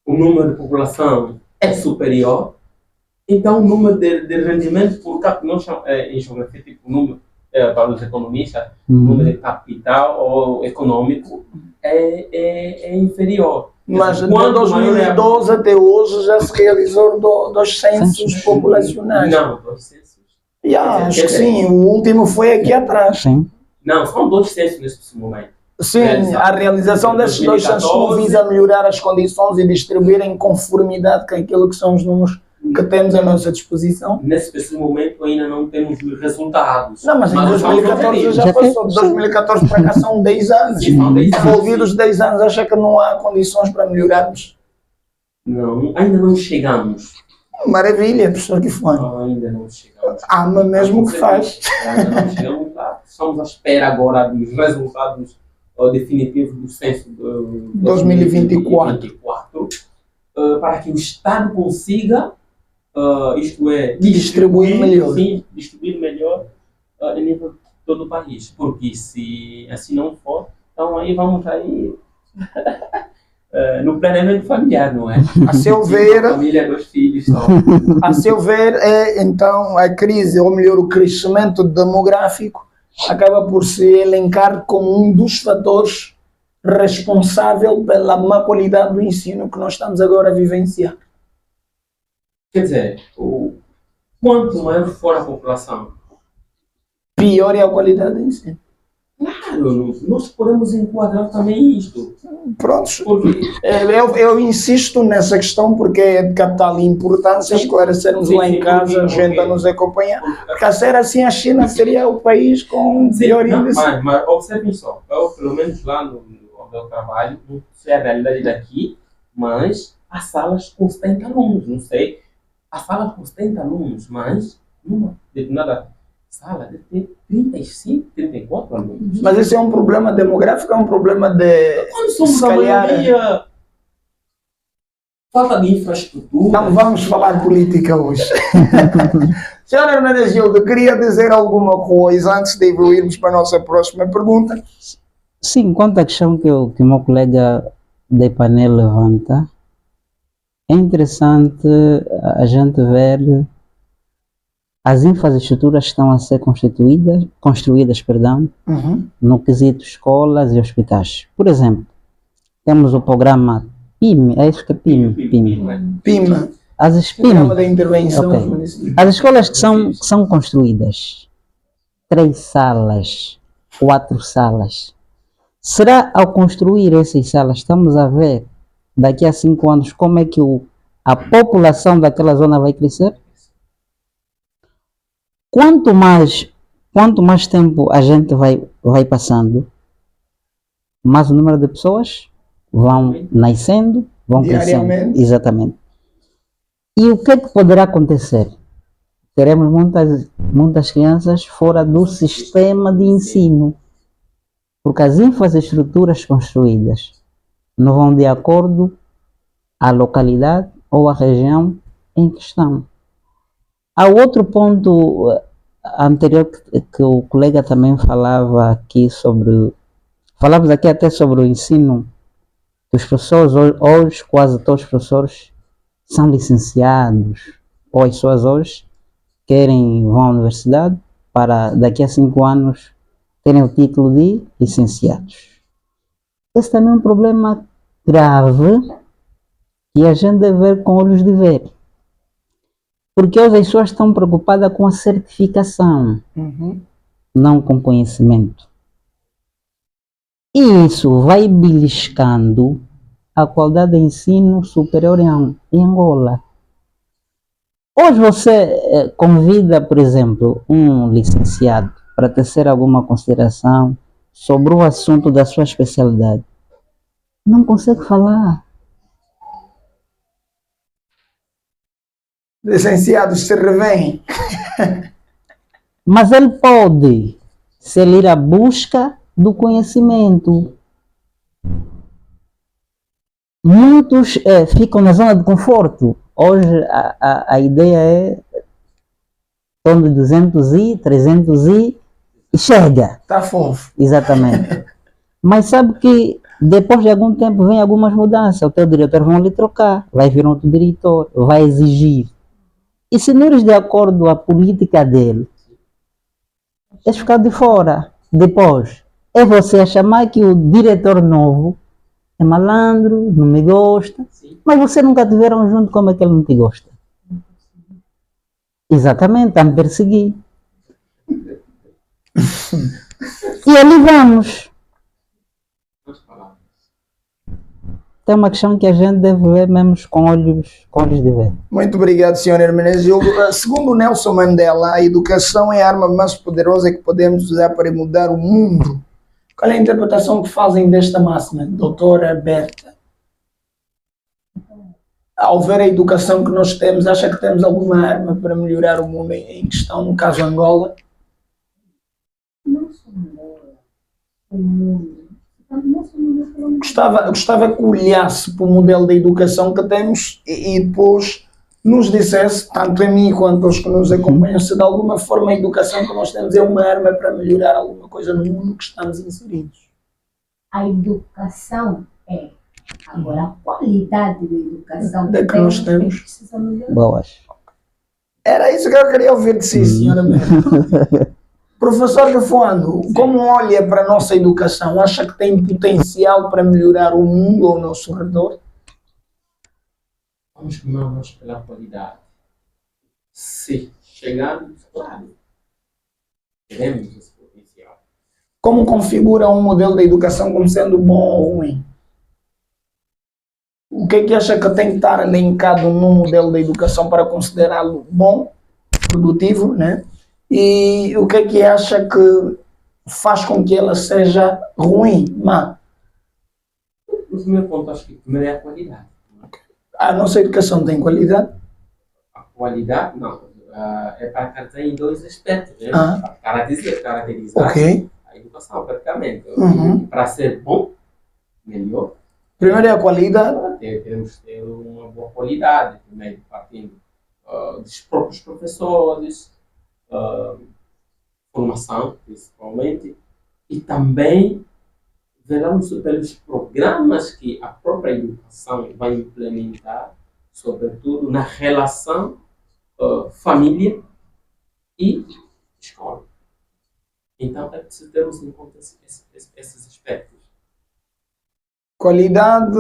D: o número de população é superior, então o número de rendimento por capita, nós chamamos em geografia, tipo, o número, para os economistas, o número de capital ou econômico é inferior.
A: Mas de
D: Quando
A: 2012 até hoje já se realizou dos censos populacionais.
D: Não, dois censos.
A: Acho que sim, o último foi aqui atrás.
B: Sim.
D: Não, são dois censos nesse momento.
A: Sim, a realização destes dois censos não visa melhorar as condições e distribuir em conformidade com aquilo que são os números que temos à nossa disposição.
D: Nesse momento ainda não temos os resultados.
A: Não, mas em 2014 já passou. De 2014 para cá são 10 anos.
D: Sim, são 10 anos.
A: Envolvidos 10 anos, acha que não há condições para melhorarmos?
D: Não, ainda não chegamos.
A: Maravilha, professor Guifuano.
D: Ainda não chegamos.
A: Ama mesmo o que faz.
D: Ainda não chegamos lá. Estamos à espera agora dos resultados definitivos do censo de 2024 para que o Estado consiga, isto é,
A: Distribuir melhor.
D: Sim, distribuir melhor a nível de todo o país. Porque se assim não for, então aí vamos aí no planeamento familiar, não é?
A: A seu ver,
D: Família, 2 filhos só.
A: a seu ver, então a crise, ou melhor, o crescimento demográfico acaba por se elencar como um dos fatores responsável pela má qualidade do ensino que nós estamos agora a vivenciar.
D: Quer dizer, quanto maior for a população,
A: Pior é a qualidade do ensino.
D: Claro, nós podemos enquadrar também isto.
A: Prontos.
D: Porque,
A: Eu insisto nessa questão porque é de capital importância
D: Sim.
A: esclarecermos
D: Sim,
A: lá em
D: sim,
A: casa, a
D: porque-
A: gente a nos acompanhar. Porque a ser assim, a China seria o país com
D: sim,
A: pior
D: não,
A: índice.
D: mas observem só, eu, pelo menos lá onde eu trabalho, não sei a realidade daqui, mas as salas com 70 alunos, não sei. A sala com 70 alunos, mas numa determinada sala deve ter 35, 34 alunos.
A: Mas esse é um problema demográfico, é um problema de.
D: Quando somos
A: se
D: a
A: calhar-
D: maioria, falta de infraestrutura.
A: Não vamos falar política hoje. Senhora Hermenegildo, queria dizer alguma coisa antes de evoluirmos para a nossa próxima pergunta.
B: Sim, quanto à questão que o meu colega da Ipanel levanta, é interessante a gente ver as infraestruturas que estão a ser construídas, no quesito escolas e hospitais. Por exemplo, temos o programa PIM, é isso que é PIM?
A: PIMA,
B: As
A: Programa
B: PIM,
A: de Intervenção
B: Ok.
A: dos Municípios.
B: as escolas que são construídas, 3 salas, 4 salas. Será ao construir essas salas, estamos a ver daqui a 5 anos como é que a população daquela zona vai crescer? Quanto mais tempo a gente vai passando, mais o número de pessoas vão nascendo, vão crescendo.
A: Diariamente.
B: Exatamente. E o que é que poderá acontecer? Teremos muitas crianças fora do sistema de ensino, porque as infraestruturas construídas não vão de acordo à localidade ou à região em que estão. Há outro ponto anterior que o colega também falava aqui falamos aqui até sobre o ensino dos professores. Hoje quase todos os professores são licenciados, ou as pessoas hoje vão à universidade para daqui a 5 anos terem o título de licenciados. Esse também é um problema grave que a gente deve ver com olhos de ver. Porque hoje as pessoas estão preocupadas com a certificação, não com conhecimento. E isso vai beliscando a qualidade de ensino superior em Angola. Hoje você convida, por exemplo, um licenciado para tecer alguma consideração sobre o assunto da sua especialidade. Não consegue falar.
A: Licenciados se revêm.
B: Mas ele pode, se ele ir à busca do conhecimento. Muitos ficam na zona de conforto. Hoje a ideia é torno de 200 e 300 e chega.
A: Está fofo.
B: Exatamente. Mas sabe que depois de algum tempo vem algumas mudanças. O teu diretor vão lhe trocar, vai vir outro diretor, vai exigir. E se não eres de acordo com a política dele, és ficado de fora. Depois, é você a chamar que o diretor novo é malandro, não me gosta, mas você nunca tiveram junto, como é que ele não te gosta? Exatamente, está a me perseguir. E ali vamos. É uma questão que a gente deve ver mesmo com olhos de ver.
A: Muito obrigado, Sr. Hermenegildo. Segundo Nelson Mandela, a educação é a arma mais poderosa que podemos usar para mudar o mundo. Qual é a interpretação que fazem desta máxima, doutora Berta? Ao ver a educação que nós temos, acha que temos alguma arma para melhorar o mundo em questão, no caso Angola?
C: Não só Angola, o mundo.
A: Gostava que olhasse para o modelo de educação que temos e depois nos dissesse, tanto a mim quanto aos que nos acompanham, se de alguma forma a educação que nós temos é uma arma para melhorar alguma coisa no mundo que estamos inseridos.
C: A educação é. Agora, a qualidade da educação
A: Da que nós temos.
C: precisa melhorar.
B: Boas.
A: Era isso que eu queria ouvir de si, senhora Berta. Professor Refuando, como olha para a nossa educação? Acha que tem potencial para melhorar o mundo ao nosso redor?
D: Vamos primeiro pela qualidade. Se chegarmos, claro, teremos esse potencial.
A: Como configura um modelo de educação como sendo bom ou ruim? O que é que acha que tem que estar elencado num modelo de educação para considerá-lo bom, produtivo, né? E o que é que acha que faz com que ela seja ruim, má?
D: No meu ponto, acho que primeiro é a qualidade.
A: A nossa educação tem qualidade?
D: A qualidade, não. É para caracterizar em dois aspectos. Né?
A: Ah.
D: Caracterizar
A: Ok.
D: a educação, praticamente.
A: Uhum.
D: Para ser bom, melhor,
A: Primeiro é a qualidade.
D: temos que ter uma boa qualidade, primeiro, partindo dos próprios professores, formação, principalmente, e também veremos pelos programas que a própria educação vai implementar, sobretudo na relação família e escola. Então, é preciso termos em conta esses aspectos.
A: Qualidade,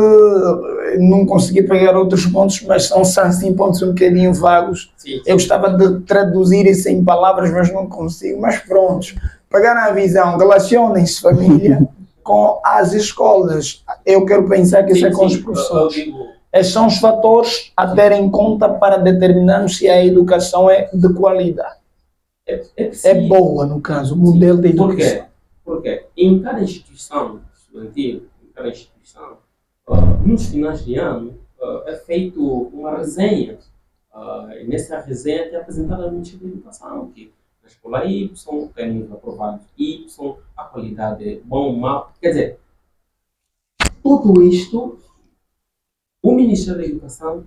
A: não consegui pegar outros pontos, mas são assim pontos um bocadinho vagos.
D: Sim.
A: Eu gostava de traduzir isso em palavras, mas não consigo. Mas prontos, pegar a visão, relacionem-se família com as escolas. Eu quero pensar que isso é com os professores. Esses são os fatores a ter em conta para determinarmos se a educação é de qualidade. É boa, no caso, o modelo de educação.
D: Porque em cada instituição estudantil, em cada instituição, nos finais de ano, é feito uma resenha. E nessa resenha é apresentada a Ministério da Educação, que na escola Y temos aprovado Y, a qualidade é bom, mal. Quer dizer, tudo isto, o Ministério da Educação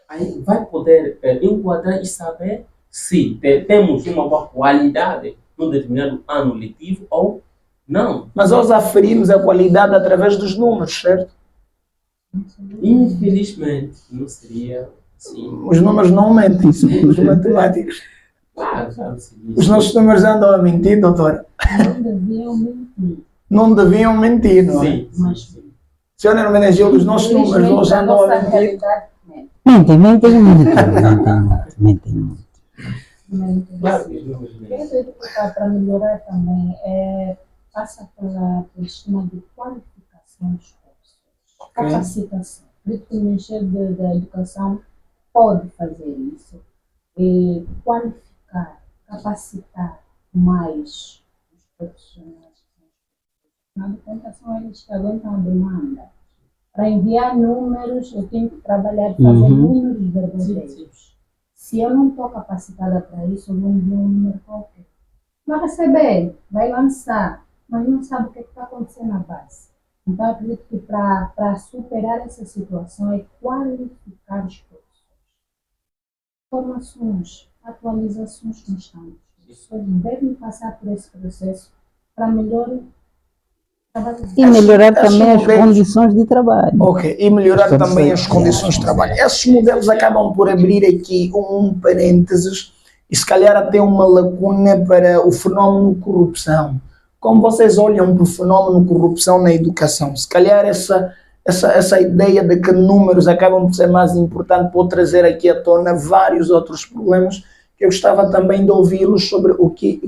D: aí vai poder enquadrar e saber se temos uma boa qualidade num determinado ano letivo ou não. Mas
A: nós aferimos a qualidade através dos números, certo?
D: Infelizmente, não seria assim.
A: Os números não aumentam, segundo os matemáticos.
D: Claro.
A: Os nossos números andam a mentir, doutora?
C: Não deviam mentir.
A: Não deviam mentir, não é?
D: Sim.
A: Senhora Hermenegildo, os nossos números hoje andam a mentir.
B: Mentem.
D: Claro,
C: para melhorar também passa pelo sistema de qualificação dos professores, capacitação. Por isso que o Ministério da Educação pode fazer isso, e qualificar, capacitar mais os profissionais. Afinal de contas, são eles que aguentam a demanda. Para enviar números, eu tenho que trabalhar, fazer números verdadeiros. Se eu não estou capacitada para isso, eu vou enviar um número qualquer. Vai receber, vai lançar, mas não sabe o que está acontecendo na base. Então, eu acredito que para superar essa situação é qualificar os professores. Formações, atualizações constantes. Os professores devem passar por esse processo para melhor trabalhar.
B: E melhorar também as condições de trabalho.
A: Ok, e melhorar também as condições de trabalho. Esses modelos acabam por abrir aqui um parênteses e se calhar até uma lacuna para o fenómeno corrupção. Como vocês olham para o fenómeno corrupção na educação? Se calhar essa ideia de que números acabam por ser mais importante pode trazer aqui à tona vários outros problemas que eu gostava também de ouvi-los sobre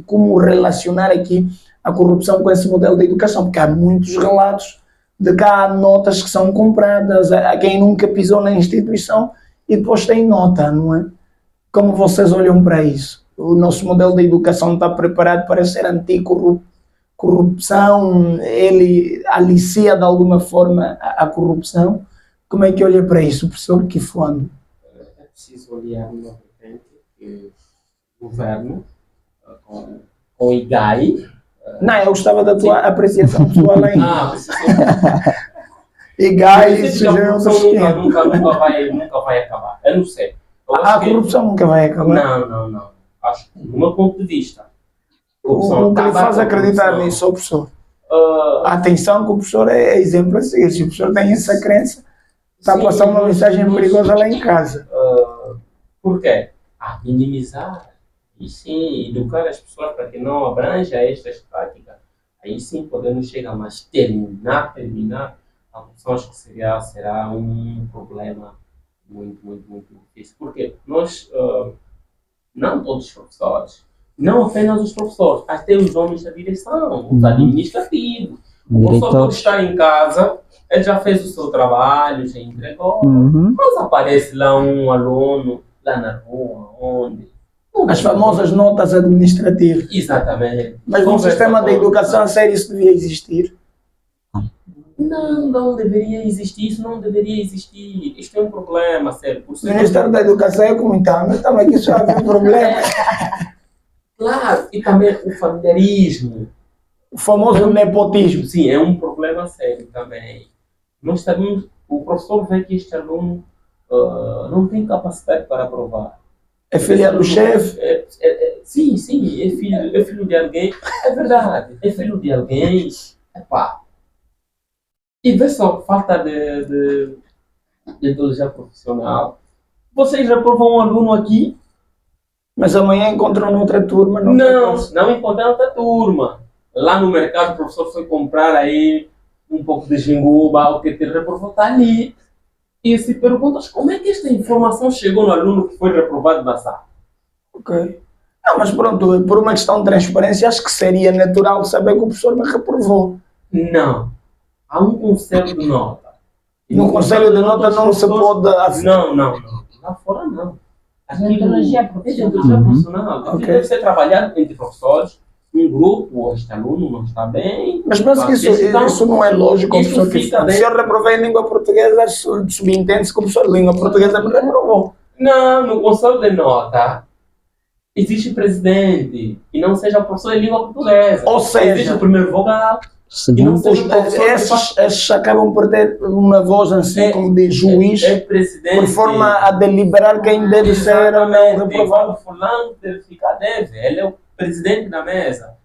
A: como relacionar aqui a corrupção com esse modelo de educação, porque há muitos relatos de que há notas que são compradas a quem nunca pisou na instituição e depois tem nota, não é? Como vocês olham para isso? O nosso modelo de educação está preparado para ser anticorrupção? Ele alicia de alguma forma a corrupção? Como é que olha para isso, professor Kifuando?
D: É preciso olhar uma vertente que o governo, com o IGAI.
A: Não, eu gostava da tua apreciação pessoal aí. IGAI, isso já é outro esquema.
D: Nunca vai acabar. Eu não sei.
A: A corrupção nunca vai acabar?
D: Não. Acho que, do meu ponto de vista,
A: o que lhe faz acreditar nisso, professor? Atenção que o professor é exemplo a seguir. Se o professor tem essa crença, está a passar uma mensagem perigosa lá em casa.
D: Por quê? Minimizar. E sim, educar as pessoas para que não abranja estas práticas. Aí sim podemos chegar, mas terminar, a corrupção acho que será um problema muito difícil. Porque nós, não todos os professores, Não apenas os professores, até os homens da direção, os administrativos. O professor pode estar em casa, ele já fez o seu trabalho, já entregou, mas aparece lá um aluno, lá na rua, onde?
A: As famosas notas administrativas.
D: Exatamente.
A: Mas no sistema da educação, a sério, isso devia existir?
D: Não deveria existir, isso não deveria existir. Isto é um problema, sério.
A: O Ministério da Educação é como então, mas também aqui só havia um problema.
D: Claro, e também o familiarismo.
A: O famoso nepotismo.
D: Sim, é um problema sério também. Nós sabemos, o professor vê que este aluno não tem capacidade para aprovar.
A: É filha do chefe?
D: Sim, é filho de alguém. É verdade, é filho de alguém. Epá. E vê só, falta de ideologia profissional. Vocês aprovam um aluno aqui?
A: Mas amanhã encontram noutra turma.
D: Não encontram outra turma. Lá no mercado o professor foi comprar aí um pouco de jinguba, o que te reprovou está ali. E se perguntas como é que esta informação chegou no aluno que foi reprovado da sala?
A: Ok. Não, mas pronto, por uma questão de transparência, acho que seria natural saber que o professor me reprovou.
D: Não. Há um conselho de nota.
A: No conselho de nota não se pode...
D: Não. Lá fora não.
C: Metodologia
D: profissional. Aquilo deve ser trabalhado entre professores, um grupo, este aluno não está bem.
A: Mas penso que isso não é lógico. O professor que se eu reprovei em língua portuguesa, subentende-se que o professor de língua portuguesa me reprovou.
D: Não, no conselho de nota existe presidente e não seja professor de língua portuguesa.
A: Ou seja,
D: existe o primeiro vogal.
A: Esses acabam por ter uma voz assim, como de juiz, por forma a deliberar quem deve ser ou não reprovado.
D: Fulano deve ficar, ele é o presidente da mesa.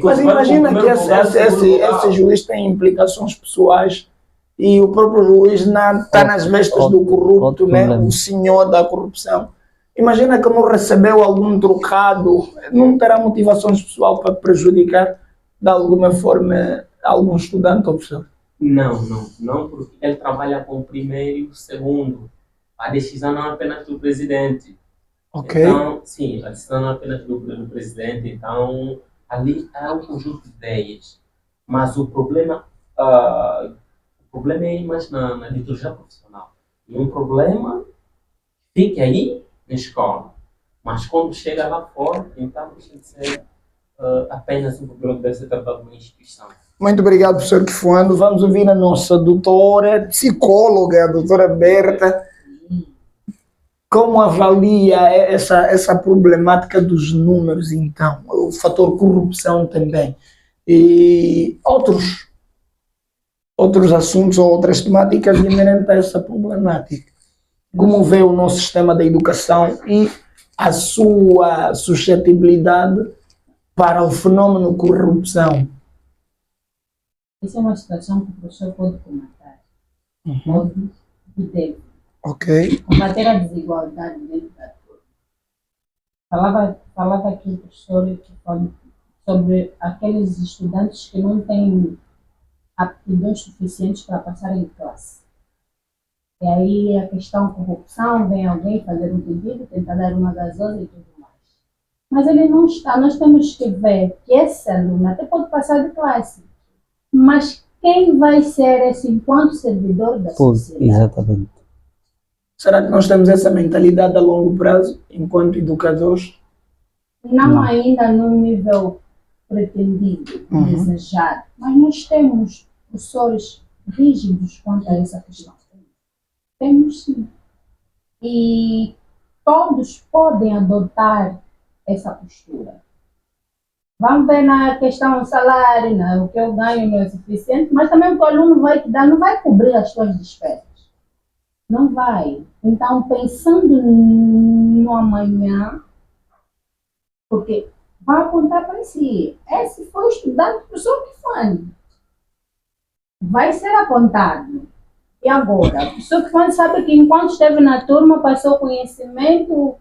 A: Mas imagina que esse juiz tem implicações pessoais e o próprio juiz está nas vestes do corrupto, né? O senhor da corrupção. Imagina que não recebeu algum trocado, não terá motivações pessoal para prejudicar de alguma forma algum estudante ou professor?
D: Não, porque ele trabalha com o primeiro e o segundo. A decisão não é apenas do presidente.
A: Ok.
D: Então, sim, a decisão não é apenas do presidente, então ali há um conjunto de ideias. Mas o problema é mais na liturgia profissional. E um problema fica aí na escola. Mas quando chega lá fora, então deixa de ser apenas um problema que deve ser tratado numa instituição.
A: Muito obrigado, professor Kifuando. Vamos ouvir a nossa doutora, psicóloga, a doutora Berta. Como avalia essa problemática dos números, então? O fator corrupção também. E outros assuntos ou outras temáticas inerentes a essa problemática. Como vê o nosso sistema da educação e a sua suscetibilidade para o fenômeno corrupção?
C: Essa é uma situação que o professor pode comentar. Pode e deve.
A: Ok.
C: Combater a desigualdade dentro da turma. Falava aqui o professor sobre aqueles estudantes que não têm aptidões suficientes para passar em classe. E aí a questão corrupção, vem alguém fazer um pedido, tentar dar uma gasosa e tudo mais. Mas ele não está, nós temos que ver que esse aluno até pode passar de classe, mas quem vai ser esse enquanto servidor da sociedade?
B: Exatamente.
A: Será que nós temos essa mentalidade a longo prazo, enquanto educadores?
C: Não ainda no nível pretendido, desejado, mas nós temos professores rígidos quanto a essa questão. Temos sim. E todos podem adotar essa postura. Vamos ver na questão do salário, né? O que eu ganho não é suficiente, mas também o que o aluno vai te dar não vai cobrir as suas despesas. Não vai. Então, pensando no amanhã, porque vai apontar para si. Esse foi o estudante do professor Kifuando. Vai ser apontado. E agora? O professor Kifuando sabe que enquanto esteve na turma, passou conhecimento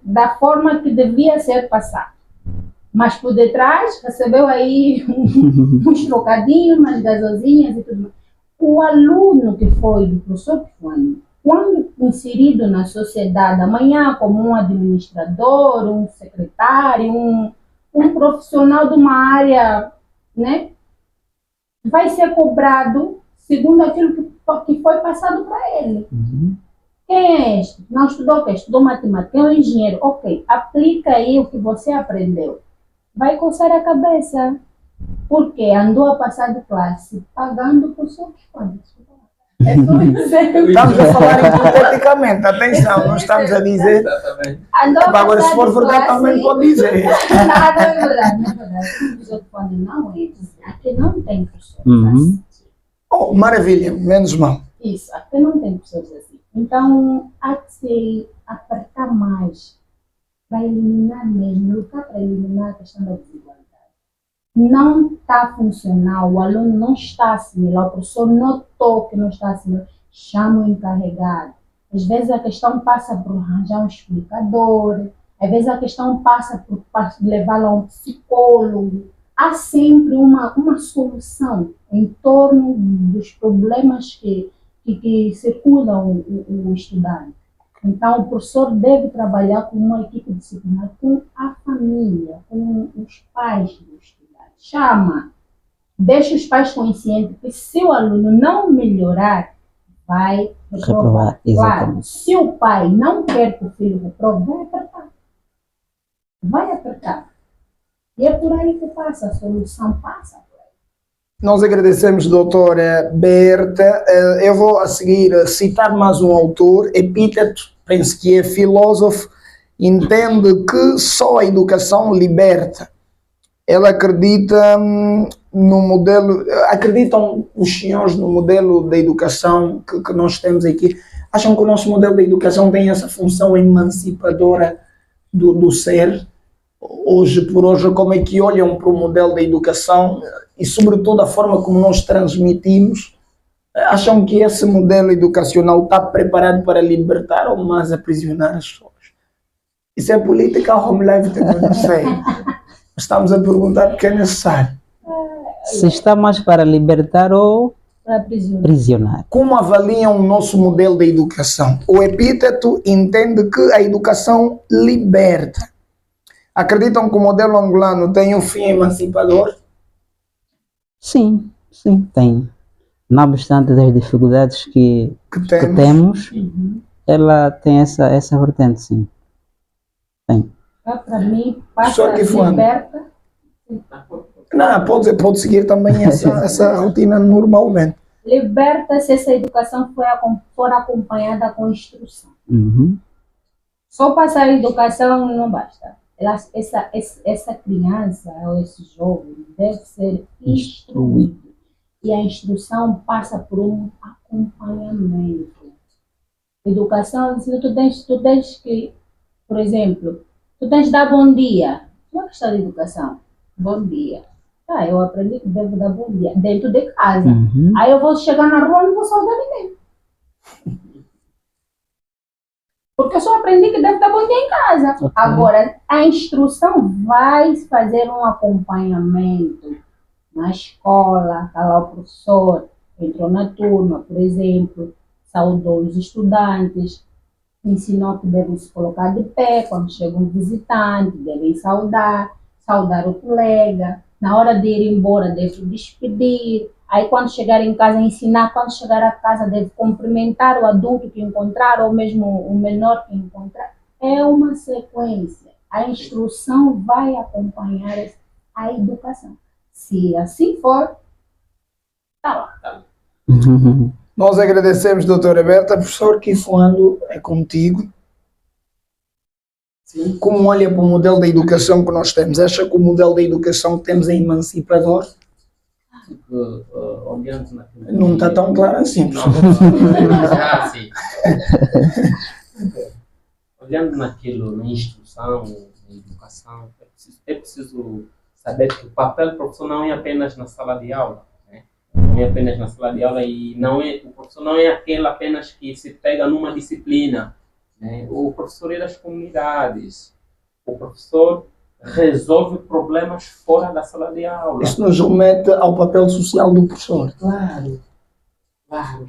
C: da forma que devia ser passado. Mas por detrás, recebeu aí uns trocadinhos, umas gasosinhas e tudo mais. O aluno que foi do professor Kifuando quando inserido na sociedade, amanhã como um administrador, um secretário, um profissional de uma área, né, vai ser cobrado segundo aquilo que foi passado para ele. Quem é este? Não estudou o quê? Estudou matemática, é um engenheiro. Ok, aplica aí o que você aprendeu. Vai coçar a cabeça. Porque andou a passar de classe pagando por seus pais. É só dizer.
A: Estamos a falar hipoteticamente, atenção, não estamos a dizer.
D: Exatamente.
C: Andou a
A: Agora, se
C: passar
A: for
C: de
A: verdade,
C: classe-
A: também pode dizer.
C: Não é verdade, não é verdade. Os outros podem não é. Aqui não tem pessoas assim.
A: Oh, maravilha, menos mal.
C: Isso, aqui não tem pessoas assim. Então, há que se apertar mais para eliminar mesmo, lutar para eliminar a questão da desigualdade. Não está funcional, o aluno não está a assimilar, o professor notou que não está a assimilar, chama o encarregado. Às vezes a questão passa por arranjar um explicador, às vezes a questão passa por levá-lo a um psicólogo. Há sempre uma solução em torno dos problemas que circulam o estudante. Então, o professor deve trabalhar com uma equipe disciplinar, com a família, com os pais do estudante. Chama, deixa os pais conscientes que se o aluno não melhorar, vai reprovar. Claro, se o pai não quer que o filho reprove, vai apertar. Vai apertar. E é por aí que passa, a solução passa por aí.
A: Nós agradecemos, doutora Berta. Eu vou a seguir citar mais um autor, Epíteto, penso que é filósofo, entende que só a educação liberta. Ela acredita no modelo, acreditam os senhores no modelo de educação que nós temos aqui? Acham que o nosso modelo de educação tem essa função emancipadora do ser? Hoje por hoje, como é que olham para o modelo da educação e sobretudo a forma como nós transmitimos? Acham que esse modelo educacional está preparado para libertar ou mais aprisionar as pessoas? Isso é política ou home life? Eu não sei. Estamos a perguntar porque é necessário.
B: Se está mais para libertar ou
C: Para aprisionar.
B: prisionar.
A: Como avaliam o nosso modelo de educação? O Epíteto entende que a educação liberta. Acreditam que o modelo angolano tem um fim emancipador?
B: Sim, tem. Não obstante das dificuldades que
A: Que
B: temos, ela tem essa vertente, sim. Tem.
C: Para mim,
A: Só
C: passa
A: que foi.
C: liberta.
A: Não, pode seguir também essa rotina normalmente.
C: Liberta se essa educação for acompanhada com instrução. Só passar a educação não basta. Essa criança ou esse jovem deve ser instruído. E a instrução passa por um acompanhamento. Educação, tu tens que, por exemplo, tu tens de dar bom dia. Não é questão de educação. Bom dia. Eu aprendi que devo dar bom dia dentro de casa. Aí eu vou chegar na rua e não vou saudar ninguém. Porque eu só aprendi que devo dar bom dia em casa.
B: Ok.
C: Agora, a instrução vai fazer um acompanhamento na escola, está lá o professor, entrou na turma, por exemplo, saudou os estudantes, ensinou que devem se colocar de pé quando chega um visitante, devem saudar o colega, na hora de ir embora deve despedir, aí quando chegar em casa ensinar, quando chegar a casa deve cumprimentar o adulto que encontrar ou mesmo o menor que encontrar. É uma sequência. A instrução vai acompanhar a educação. Se assim for, tá lá.
A: Nós agradecemos, doutora Berta. Professor Kifuando, é contigo.
D: Sim.
A: Como olha para o modelo da educação que nós temos? Acha que o modelo da educação que temos é emancipador?
D: Olhando naquilo.
A: Não está tão claro assim,
D: Não,
A: professor.
D: já sim. Olhando naquilo, na instrução, na educação, é preciso saber que o papel do professor não é apenas na sala de aula, né? Não é apenas na sala de aula e o professor não é aquele apenas que se pega numa disciplina, né? O professor é das comunidades, o professor resolve problemas fora da sala de aula.
A: Isso nos remete ao papel social do professor.
D: Claro, claro.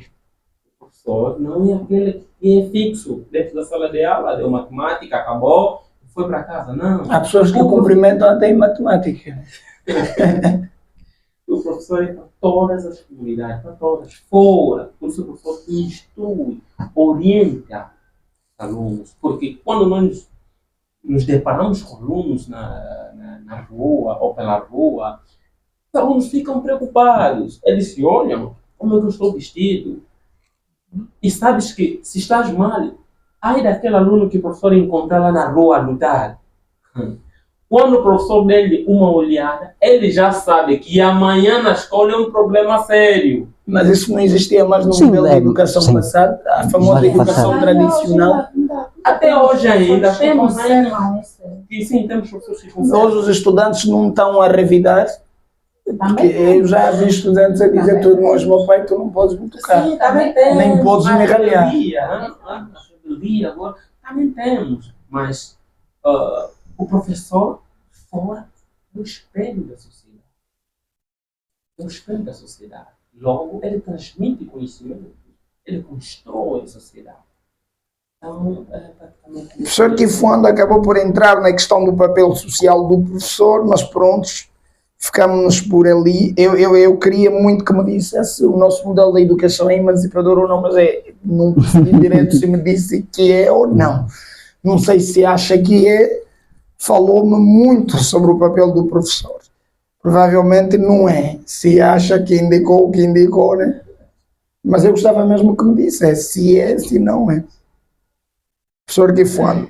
D: O professor não é aquele que é fixo dentro da sala de aula, deu matemática, acabou, foi para casa. Não.
A: Há pessoas que cumprimentam até em matemática.
D: O professor é para todas as comunidades, para todas, fora. Por isso o professor instrui, orienta os alunos. Porque quando nós nos deparamos com alunos na rua ou pela rua, os alunos ficam preocupados. Eles se olham, como é que eu estou vestido? E sabes que se estás mal, ai daquele aluno que o professor encontrar lá na rua a lutar. Quando o professor dele uma olhada, ele já sabe que amanhã na escola é um problema sério.
A: Mas isso não existia mais no
B: Sim,
A: modelo de educação passada, a famosa
B: Mais
A: educação
B: passado.
A: tradicional.
D: Até hoje ainda
C: Temos
D: temos,
C: esse.
D: e sim, temos professores que
A: Hoje
D: funcionam.
A: os estudantes não estão a revidar, porque
C: Também
A: eu já vi estudantes a dizer tudo, mas meu pai, tu não podes me tocar.
D: Sim, também temos.
A: Nem podes me ralhar.
D: A rebeldia agora, também temos. Mas o professor fora é o espelho da sociedade. É o espelho da sociedade. Logo, ele transmite conhecimento. Ele constrói a sociedade. Então, praticamente...
A: O professor Kifuando acabou por entrar na questão do papel social do professor, mas prontos, ficamos por ali. Eu queria muito que me dissesse o nosso modelo da educação é emancipador ou não, mas não percebi direito se me disse que é ou não. Não sei se acha que é. Falou-me muito sobre o papel do professor. Provavelmente não é. Se acha que indicou o que indicou, né? Mas eu gostava mesmo que me dissesse se é, se não é. Professor Kifuando.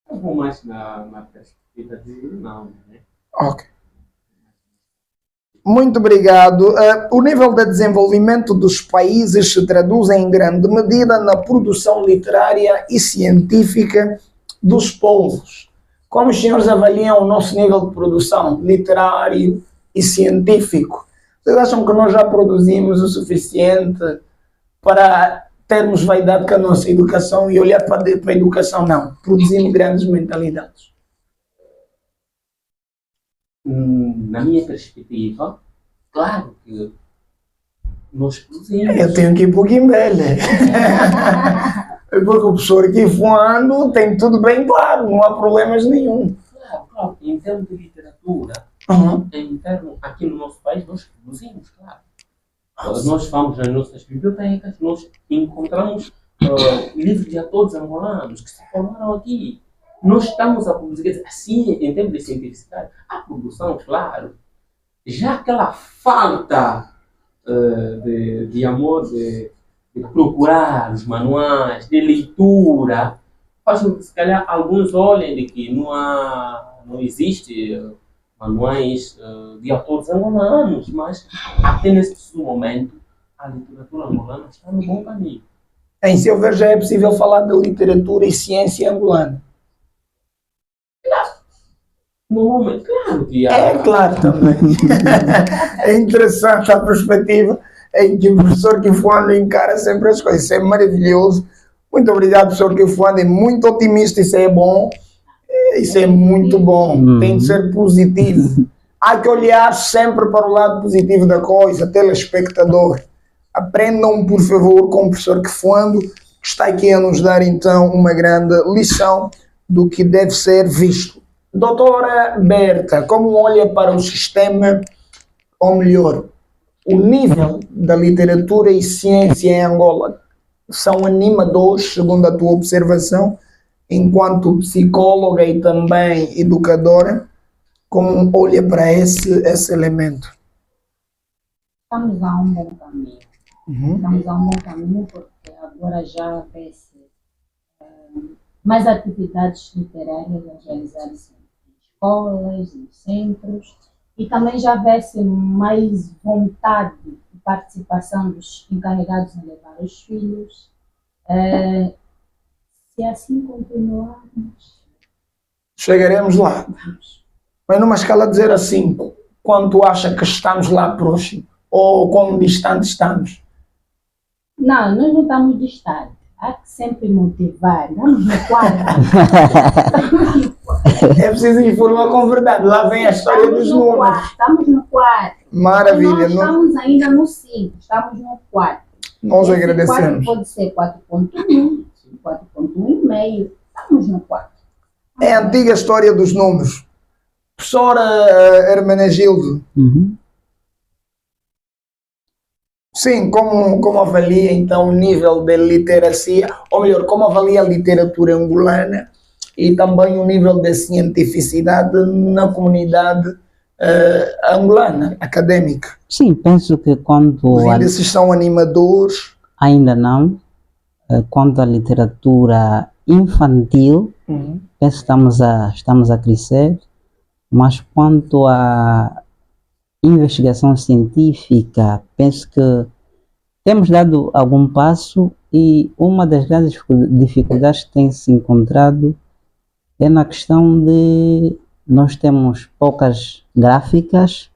D: Eu vou mais na perspectiva de não, né?
A: Ok. Muito obrigado. O nível de desenvolvimento dos países se traduz em grande medida na produção literária e científica dos povos. Como os senhores avaliam o nosso nível de produção literário e científico? Vocês acham que nós já produzimos o suficiente para termos vaidade com a nossa educação e olhar para a educação? Não. Produzimos grandes mentalidades.
D: Na minha perspectiva, claro que nós produzimos.
A: Eu tenho que ir para o Guimbele. Porque o professor aqui voando tem tudo bem claro, não há problemas nenhum.
D: Claro. Em termos de literatura, em termos, aqui no nosso país, nós produzimos, claro. Nós vamos nas nossas bibliotecas, nós encontramos livros de autores angolanos que se formaram aqui. Nós estamos a produzir, assim, em termos de cientificidade, a produção, claro. Já aquela falta de amor, de procurar os manuais, de leitura, faz com que, se calhar, alguns olhem de que não existe manuais de autores angolanos, mas até nesse momento a literatura angolana está no bom caminho.
A: Em seu ver, já é possível falar de literatura e ciência angolana?
D: No momento, claro que há.
A: É claro também. É interessante a perspectiva em que o professor Kifuando encara sempre as coisas. Isso é maravilhoso. Muito obrigado, professor Kifuando. É muito otimista, isso é bom. Isso é muito bom. Tem de ser positivo. Há que olhar sempre para o lado positivo da coisa, telespectador. Aprendam, por favor, com o professor Kifuando, que está aqui a nos dar, então, uma grande lição do que deve ser visto. Doutora Berta, como olha para o sistema, ou melhor, o nível da literatura e ciência em Angola? São animadores, segundo a tua observação, enquanto psicóloga e também educadora, como olha para esse elemento?
C: estamos a um bom caminho. Estamos a um bom caminho porque agora já vê-se mais atividades literárias realizadas em escolas, em centros, e também já vê-se mais vontade de participação dos encarregados em levar os filhos. Se assim continuarmos,
A: chegaremos lá. Mas numa escala de 0 a 5, quanto acha que estamos lá próximo? Ou quão distante estamos?
C: não, nós não estamos distantes. Há que sempre motivar. Estamos no quarto.
A: É preciso informar com verdade. Lá vem a história dos números.
C: Estamos no quarto.
A: Maravilha.
C: Nós estamos ainda no 5, estamos no 4.
A: Nós
C: Esse
A: agradecemos.
C: 4 pode ser 4.1, 4.1,5. Estamos no 4.
A: É a antiga história dos números. Professora Hermenegildo,
B: Uhum.
A: sim, como avalia então o nível de literacia, ou melhor, como avalia a literatura angolana e também o nível de cientificidade na comunidade angolana, académica?
B: Sim, penso que
A: Os
B: quanto a,
A: índices são animadores.
B: ainda não, quanto à literatura infantil, penso que estamos a crescer, mas quanto à investigação científica, penso que temos dado algum passo e uma das grandes dificuldades que tem se encontrado é na questão de nós temos poucas gráficas,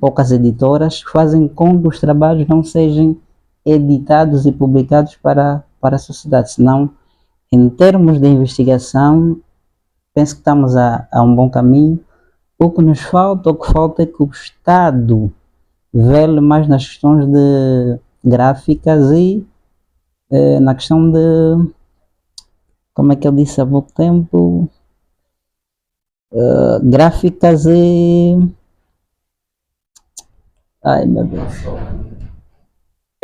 B: poucas editoras que fazem com que os trabalhos não sejam editados e publicados para a sociedade. Senão, em termos de investigação, penso que estamos a um bom caminho. O que nos falta, o que falta é que o Estado vele mais nas questões de gráficas e na questão de, como é que eu disse há pouco tempo, gráficas e... Ai meu Deus.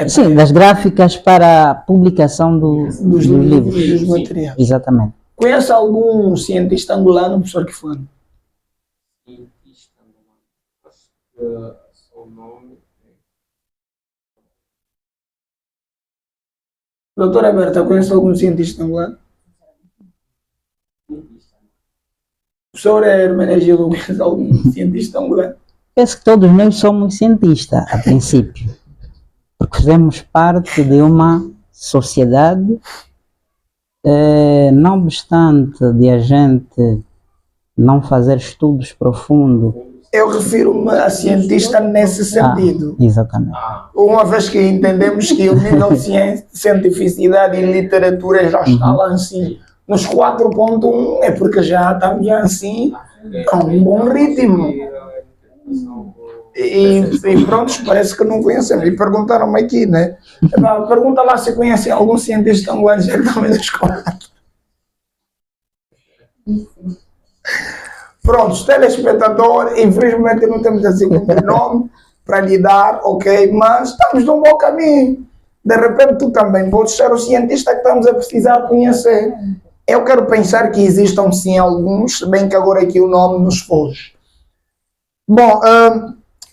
B: Sim, das gráficas para a publicação dos livros.
A: Dos materiais.
B: Exatamente.
A: Conhece algum cientista angolano, professor Kifano?
D: Cientista, não. Acho que só o nome.
A: Doutora Berta, conhece algum cientista angolano? Professor Hermenegildo, conhece algum cientista angolano?
B: Penso que todos nós somos cientistas, a princípio, porque fazemos parte de uma sociedade, não obstante de a gente não fazer estudos profundos.
A: Eu refiro-me a cientista nesse sentido.
B: Exatamente.
A: Uma vez que entendemos que o nível de cientificidade e literatura já está lá assim, nos 4.1, é porque já estamos assim, a um bom ritmo. E pronto, parece que não conhecemos. E perguntaram-me aqui, né? Pergunta lá se conhecem algum cientista angolano, já que também nos conta. Pronto, telespectador, infelizmente não temos assim um nome para lhe dar, ok? Mas estamos num bom caminho. De repente tu também podes ser o cientista que estamos a precisar conhecer. Eu quero pensar que existam sim alguns, se bem que agora aqui o nome nos foge. Bom,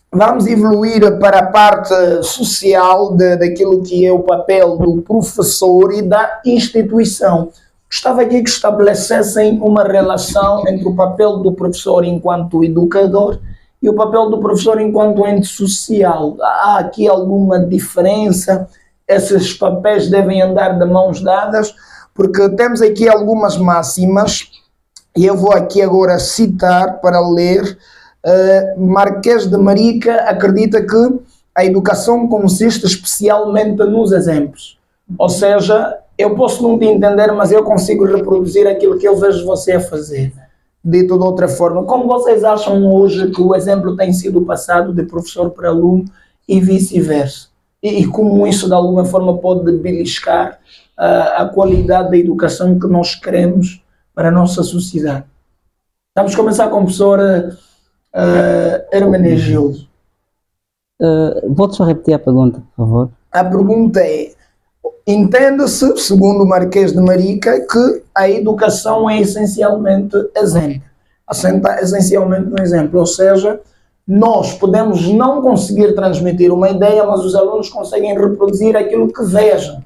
A: vamos evoluir para a parte social daquilo que é o papel do professor e da instituição. Gostava aqui que estabelecessem uma relação entre o papel do professor enquanto educador e o papel do professor enquanto ente social. Há aqui alguma diferença? Esses papéis devem andar de mãos dadas? Porque temos aqui algumas máximas e eu vou aqui agora citar para ler. Marquês de Marica acredita que a educação consiste especialmente nos exemplos. Ou seja, eu posso não te entender, mas eu consigo reproduzir aquilo que eu vejo você a fazer. Dito de outra forma, como vocês acham hoje que o exemplo tem sido passado de professor para aluno e vice-versa? E como isso de alguma forma pode beliscar a qualidade da educação que nós queremos para a nossa sociedade? Vamos começar com a professora Hermenegildo.
B: Vou-te só repetir a pergunta, por favor.
A: A pergunta é: entende-se, segundo o Marquês de Marica, que a educação é essencialmente exemplo. Assenta essencialmente no exemplo, ou seja, nós podemos não conseguir transmitir uma ideia, mas os alunos conseguem reproduzir aquilo que vejam,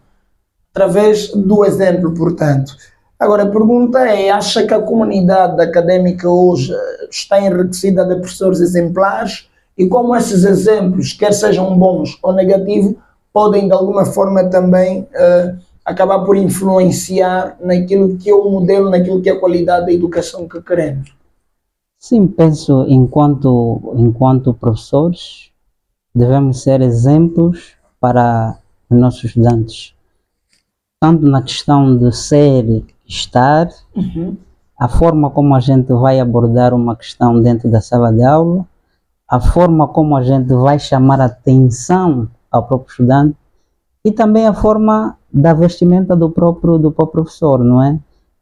A: através do exemplo, portanto. Agora, a pergunta é: acha que a comunidade académica hoje está enriquecida de professores exemplares? E como esses exemplos, quer sejam bons ou negativos, podem de alguma forma também acabar por influenciar naquilo que é o modelo, naquilo que é a qualidade da educação que queremos?
B: Sim, penso enquanto professores devemos ser exemplos para os nossos estudantes, tanto na questão de ser, estar, a forma como a gente vai abordar uma questão dentro da sala de aula, a forma como a gente vai chamar a atenção ao próprio estudante E também a forma da vestimenta do próprio professor, não é?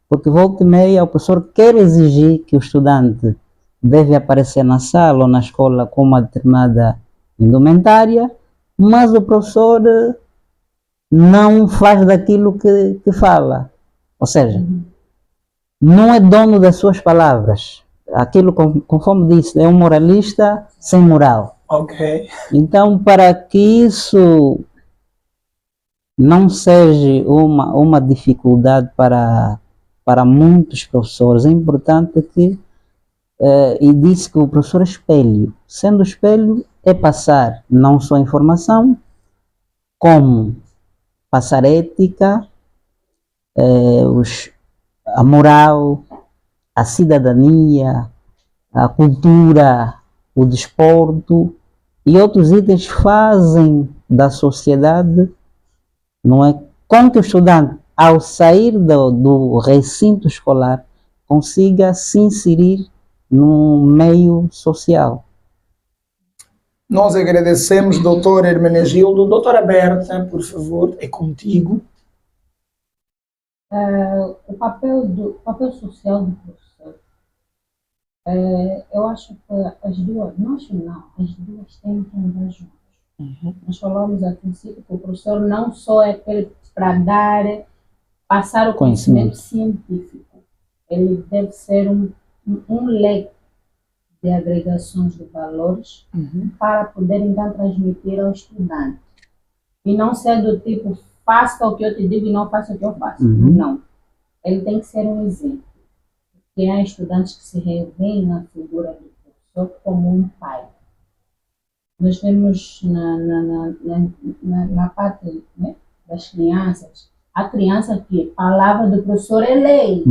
B: Porque volta e meia o professor quer exigir que o estudante deve aparecer na sala ou na escola com uma determinada indumentária, mas o professor não faz daquilo que fala. Ou seja, não é dono das suas palavras. Aquilo, conforme disse, é um moralista sem moral.
A: Ok.
B: Então, para que isso não seja uma dificuldade para muitos professores, é importante que, e disse que o professor é espelho. Sendo espelho, é passar não só informação, como passar ética, a moral, a cidadania, a cultura, o desporto e outros itens fazem da sociedade, não é, com que o estudante, ao sair do recinto escolar, consiga se inserir no meio social.
A: Nós agradecemos, doutor Hermenegildo. Doutora Berta, por favor, é contigo.
C: O papel social do professor, eu acho que as duas têm que andar juntas. Nós falamos a princípio que o professor não só é aquele para passar o conhecimento científico, ele deve ser um leque de agregações de valores para poder então transmitir ao estudante. E não ser do tipo, faça o que eu te digo e não faça o que eu faço. Não. Ele tem que ser um exemplo. Porque há estudantes que se revêem na figura do professor como um pai. Nós vemos na parte, né, das crianças, a criança que a palavra do professor é lei.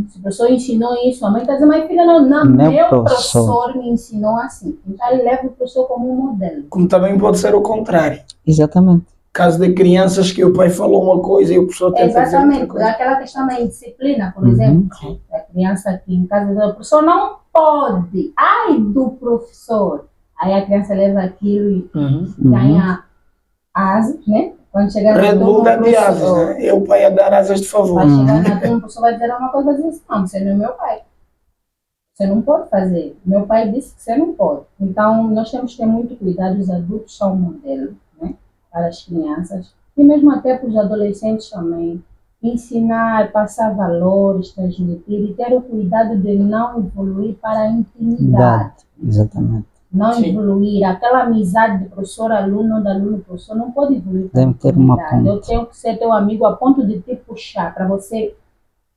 C: Se o professor ensinou isso, a mãe está dizendo, mas filha, não, meu professor me ensinou assim. Então ele leva o professor como um modelo.
A: Como também pode ser o contrário.
B: Exatamente.
A: Caso de crianças que o pai falou uma coisa e o professor tenta dizer outra coisa.
C: Aquela questão da indisciplina, por exemplo. A criança aqui em casa diz, o professor não pode. Ai do professor. Aí a criança leva aquilo e ganha asas, né? Quando chegar na turma,
A: de asas, né? É o pai a dar asas de favor.
C: Vai chegar na turma, o professor vai dizer uma coisa, vai dizer assim, não, você não é meu pai. Você não pode fazer. Meu pai disse que você não pode. Então, nós temos que ter muito cuidado, os adultos são um modelo, né, para as crianças, e mesmo até para os adolescentes também. Ensinar, passar valores, transmitir e ter o cuidado de não evoluir para a intimidade.
B: Exatamente.
C: Não evoluir. Aquela amizade de professor-aluno, da aluno-professor, não pode evoluir para a intimidade. Eu tenho que ser teu amigo a ponto de te puxar para você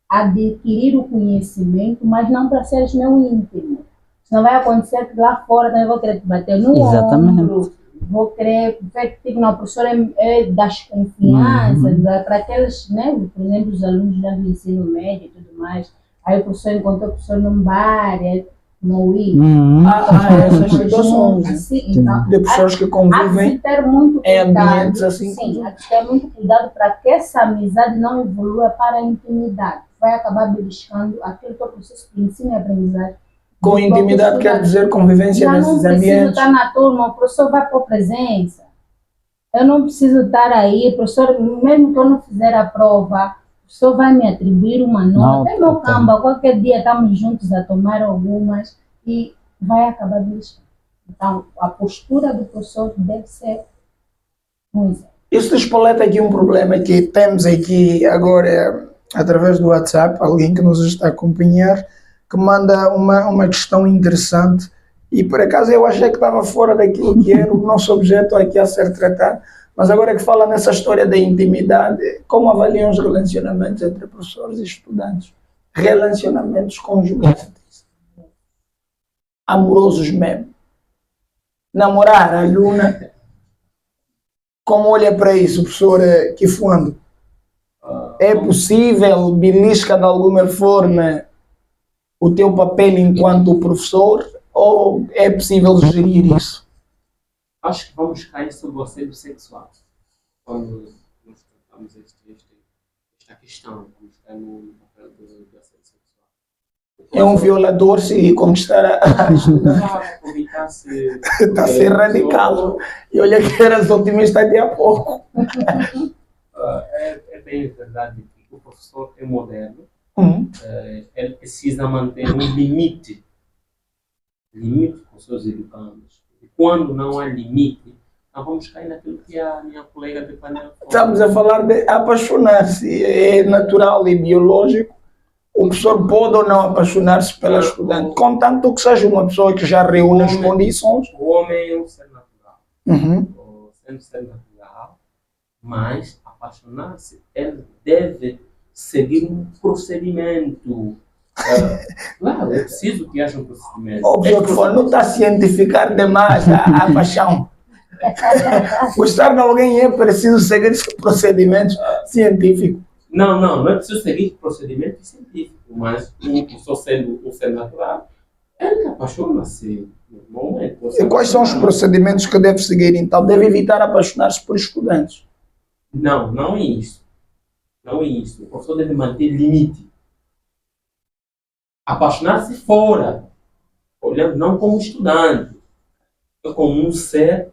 C: adquirir o conhecimento, mas não para seres meu íntimo. Senão vai acontecer que lá fora também vou querer te bater no ombro, vou querer ver que não, o professor é das confianças, para aqueles, né, por exemplo, os alunos do ensino médio e tudo mais. Aí o professor encontrou o professor num bar, no ir.
A: Essas situações
C: assim, então,
A: de pessoas que convivem em ambientes assim.
C: Sim, há que ter muito cuidado para que essa amizade não evolua para a intimidade. Vai acabar beliscando aquilo que é o processo de ensino e aprendizagem.
A: Com intimidade quer dizer convivência nesses ambientes.
C: Eu não preciso estar na turma, o professor vai por presença. Eu não preciso estar aí, o professor, mesmo que eu não fizer a prova, o professor vai me atribuir uma nota. Até meu camba, qualquer dia estamos juntos a tomar algumas e vai acabar beliscando. Então, a postura do professor deve ser um exemplo.
A: Isso despoleta aqui um problema que temos aqui agora, através do WhatsApp, alguém que nos está a acompanhar, que manda uma questão interessante e por acaso eu achei que estava fora daquilo que era o nosso objeto aqui a ser tratado, mas agora que fala nessa história da intimidade, como avaliam os relacionamentos entre professores e estudantes? Relacionamentos conjugantes, amorosos mesmo. Namorar a aluna, como olha para isso, professor Kifuando? É possível, belisca de alguma forma o teu papel enquanto professor ou é possível gerir isso?
D: Acho que vamos cair sobre o assédio sexual quando nós tratamos esta questão, vamos cair no papel do assédio sexual.
A: É um violador se conquistar a
D: aproveitar-se.
A: está a ser radical. E olha que eras otimista até há pouco.
D: É bem verdade que o professor é moderno,
A: Uhum.
D: ele precisa manter um limite com os seus educandos. E quando não há limite, nós vamos cair naquilo que a minha colega de painel falou.
A: Estamos a falar de apaixonar-se. É natural e biológico. O professor pode ou não apaixonar-se pela estudante, contanto que seja uma pessoa que já reúne as condições.
D: O homem é um ser natural.
A: Uhum.
D: Sendo ser natural, mas apaixonar-se, ele deve seguir um procedimento. Claro, é preciso que haja um procedimento.
A: Óbvio que for, não está a cientificar demais a paixão. Gostar de alguém é preciso seguir esse procedimento científico.
D: Não é preciso seguir procedimento científico, mas um professor sendo um ser natural, ele apaixona-se normalmente.
A: E quais são os procedimentos que deve seguir, então? Deve evitar apaixonar-se por estudantes.
D: Não é isso. Não é isso. O professor deve manter limite. Apaixonar-se fora, olhando não como estudante, como um ser.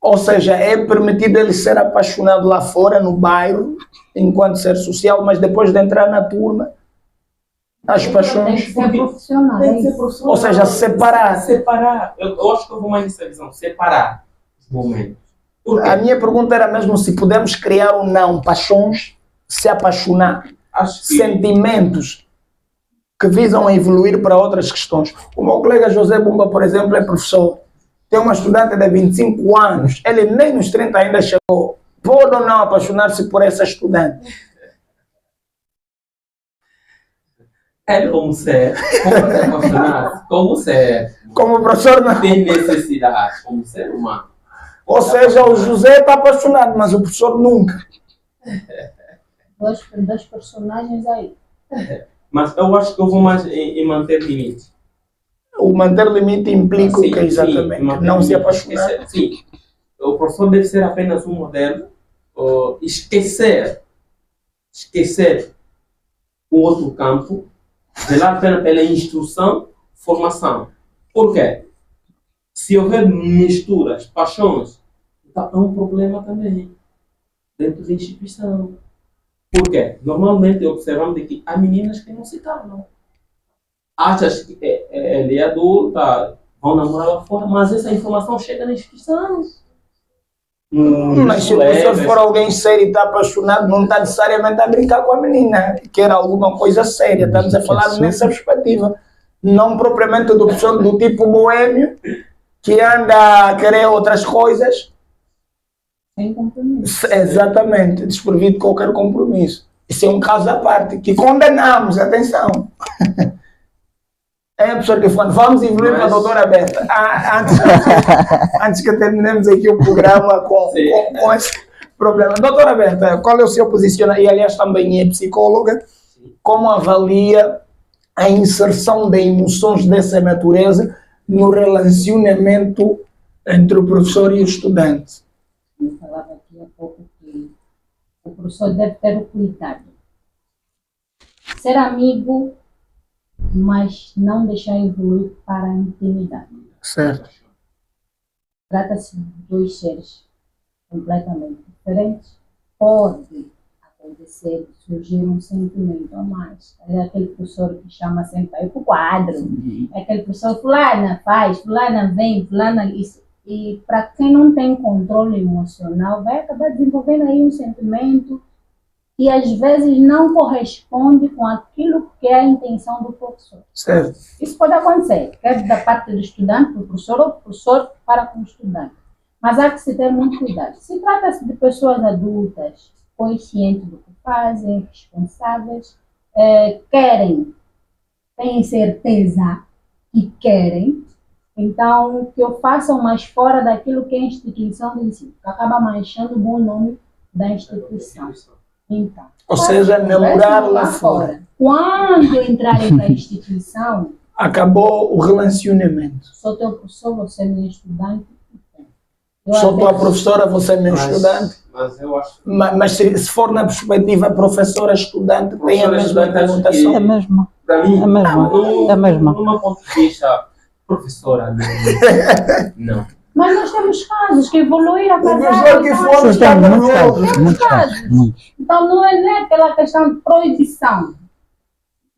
A: Ou seja, é permitido ele ser apaixonado lá fora, no bairro, enquanto ser social, mas depois de entrar na turma, as
C: Tem
A: paixões...
C: que ser profissional.
D: Tem que ser profissional.
A: Ou seja, separar.
D: Separar. Eu acho que eu vou mais nessa visão. Separar os momentos. Por quê?
A: A minha pergunta era mesmo se podemos criar ou não paixões, se apaixonar,
D: Acho que
A: sentimentos que visam evoluir para outras questões. O meu colega José Bumba, por exemplo, é professor. Tem uma estudante de 25 anos, ele nem nos 30 ainda chegou. Pode ou não apaixonar-se por essa estudante?
D: ele como ser, como se apaixonar, como ser,
A: Como professor, não.
D: tem necessidade, como ser humano.
A: Ou seja, o José está apaixonado, mas o professor nunca.
C: Dois personagens aí.
D: Mas eu acho que eu vou mais em manter limite.
A: O manter limite implica o que
D: Sim,
A: exatamente?
D: manter
A: Não se
D: limite.
A: apaixonar.
D: Sim, o professor deve ser apenas um modelo, esquecer o outro campo, zelar apenas pela instrução, formação. Por quê? Se houver misturas, paixões, então é um problema também dentro da instituição. Por quê? Normalmente observamos de que há meninas que não se calam. Achas que ele é adulta, vão namorar lá fora, mas essa informação chega na instituição.
A: Mas se o professor for alguém sério e está apaixonado, não está necessariamente a brincar com a menina. Quer alguma coisa séria. Estamos a falar nessa perspectiva. Não propriamente do professor do tipo boêmio, que anda a querer outras coisas.
C: Sem compromisso.
A: Exatamente, desprovido de qualquer compromisso. Isso é um caso à parte, que condenamos, atenção. É, professor Kifone, vamos evoluir para a doutora Berta. Antes que terminemos aqui o programa com esse problema. Doutora Berta, qual é o seu posicionamento? E aliás também é psicóloga. Como avalia a inserção de emoções dessa natureza no relacionamento entre o professor e o estudante?
C: Eu falava aqui há pouco que o professor deve ter o cuidado. Ser amigo, mas não deixar evoluir para a intimidade.
A: Certo.
C: Trata-se de dois seres completamente diferentes. Pode acontecer, surgir um sentimento a mais. É aquele professor que chama sempre aí para o quadro. É aquele professor, fulana faz, fulana vem, fulana isso. E para quem não tem controle emocional, vai acabar desenvolvendo aí um sentimento que às vezes não corresponde com aquilo que é a intenção do professor.
A: Certo.
C: Isso pode acontecer, quer da parte do estudante para o professor ou do professor para com o estudante. Mas há que se ter muito cuidado. Se trata-se de pessoas adultas, conscientes do que fazem, responsáveis, têm certeza que querem, então que o façam mais fora daquilo que é a instituição de ensino, que acaba manchando o bom nome da instituição. Então,
A: Ou seja, namorar lá fora.
C: Quando entrarem para a instituição,
A: Acabou o relacionamento.
C: sou teu professor, você é meu estudante.
A: Sou tua professora, você é meu estudante.
D: Mas eu acho
A: Mas se for na perspectiva professora-estudante, tem a mesma
D: Professora-estudante, acho
A: conotação.
B: É mesmo.
D: Para mim,
B: É mesmo, é mesmo.
D: numa ponto de vista professora, não.
C: Mas nós temos casos que evoluíram a
A: O professor
C: casar.
A: que
C: então,
A: for
B: Sim,
A: está
B: tem muitos
A: nervoso.
B: casos, muitos casos, muitos.
C: Então não é aquela questão de proibição.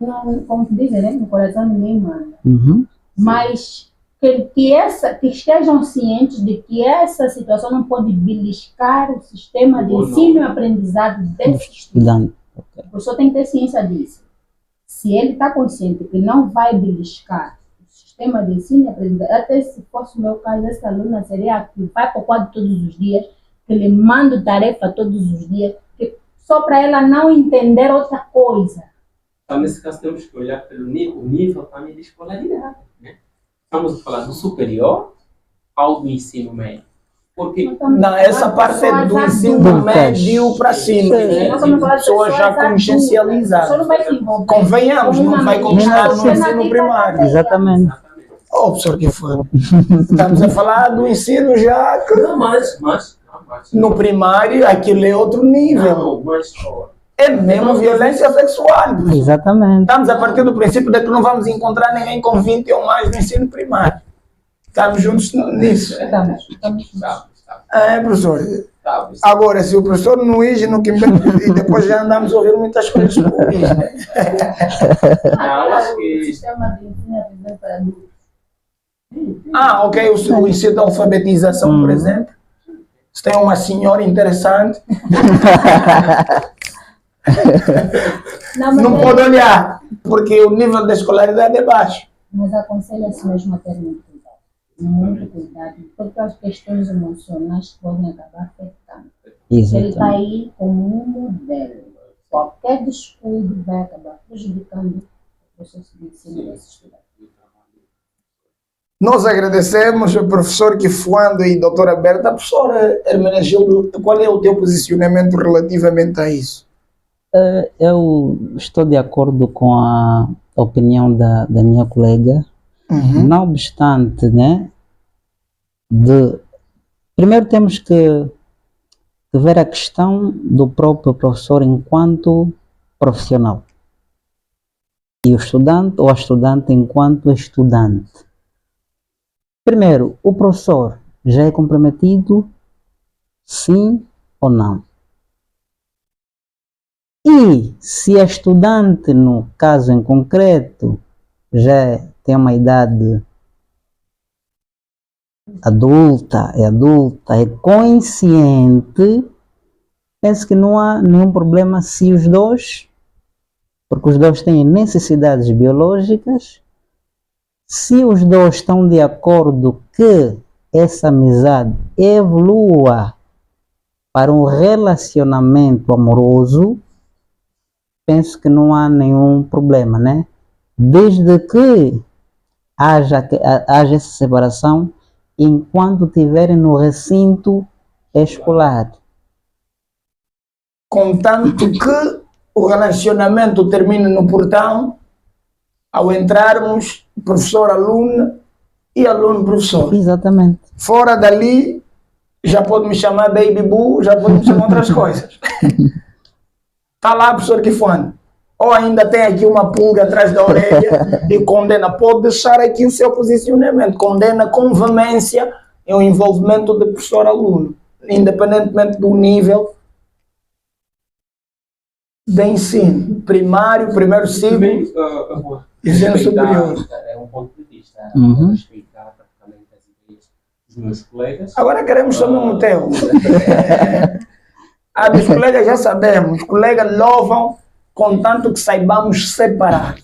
C: Não, como se diz, né? No coração ninguém manda.
B: Uhum.
C: Mas que estejam cientes de que essa situação não pode beliscar o sistema de ensino e aprendizado desse estudante.
B: Estudante.
C: O professor tem que ter ciência disso. Se ele está consciente que não vai beliscar o sistema de ensino e aprendizagem, até se fosse o meu caso, essa aluna seria a que vai para o quadro todos os dias, que lhe mando tarefa todos os dias, só para ela não entender outra coisa.
D: Então, nesse caso, temos que olhar pelo nível também de escolaridade. Né? Estamos a falar do superior ao do ensino médio. Porque
A: Não, essa parte é do ensino médio para cima.
B: Sim.
C: Nós estamos a falar de
A: Pessoas já
C: pessoas
A: consciencializadas.
C: adultas. O professor não vai se envolver
A: Convenhamos,
C: com
A: não
C: uma
A: vai
C: menina
A: constar no
C: pequena
A: ensino
C: de
A: primário.
B: Exatamente.
A: Oh, professor que foi. Estamos a falar do ensino já que
D: não, mas
A: no primário aquilo é outro nível.
D: não, mas
A: É mesmo violência sexual.
B: Exatamente.
A: Estamos a partir do princípio de que não vamos encontrar ninguém com 20 ou mais no ensino primário. Estamos juntos nisso.
C: Estamos.
A: É, professor.
D: Estamos.
A: Agora, se o professor não ige no que e depois já andamos a ouvir muitas coisas por isso, né?
D: Não, acho que
C: O sistema de ensino e aprendizagem para adultos.
A: Ah, ok, o ensino da alfabetização, por exemplo. Se tem uma senhora interessante,
C: Mas
A: não pode olhar, porque o nível da escolaridade é baixo.
C: Mas aconselha-se mesmo a ter muito cuidado, porque as questões emocionais podem acabar afetando. Ele está
B: Exatamente.
C: aí como um modelo. Qualquer descuido vai acabar prejudicando o processo de ensino desse estudante.
A: Nós agradecemos ao professor Kifuando e doutora Berta. Professora Hermenegildo, qual é o teu posicionamento relativamente a isso?
B: Eu estou de acordo com a opinião da minha colega. Não obstante, né? Primeiro temos que ver a questão do próprio professor enquanto profissional e o estudante ou a estudante enquanto estudante. Primeiro, o professor já é comprometido, sim ou não? E se a estudante, no caso em concreto, já tem uma idade adulta, é consciente, penso que não há nenhum problema se os dois, porque os dois têm necessidades biológicas, se os dois estão de acordo que essa amizade evolua para um relacionamento amoroso, penso que não há nenhum problema, né? Desde que haja essa separação enquanto estiverem no recinto escolar.
A: Contanto que o relacionamento termine no portão, ao entrarmos, professor-aluno e aluno-professor.
B: Exatamente.
A: Fora dali, já pode me chamar baby boo, já pode me chamar outras coisas. Está lá, professor Kifuando. Ou ainda tem aqui uma pulga atrás da orelha e condena. Pode deixar aqui o seu posicionamento. Condena com veemência o envolvimento de professor-aluno, independentemente do nível de ensino. Primário, primeiro ciclo, ensino superior.
D: É um ponto de vista.
B: Uhum.
D: Respeitar praticamente as ideias dos meus colegas.
A: Agora queremos saber o teu. A dos colegas já sabemos. Os colegas louvam contanto que saibamos separar.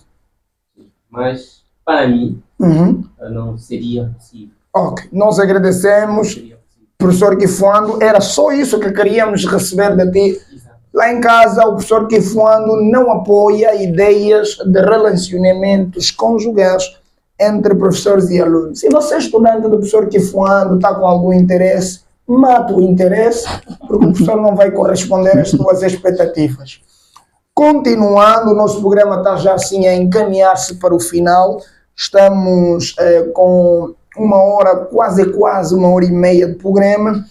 D: Mas, para mim,
A: Uhum.
D: não seria possível.
A: Ok, nós agradecemos,
D: Seria possível.
A: professor Kifuando. Era só isso que queríamos receber de ti.
D: Exato.
A: Lá em casa, o professor Kifuando não apoia ideias de relacionamentos conjugais entre professores e alunos. Se você é estudante do professor Kifuando, está com algum interesse, mata o interesse, porque o professor não vai corresponder às suas expectativas. Continuando, o nosso programa está já assim a encaminhar-se para o final. Estamos com uma hora, quase 1h30 de programa.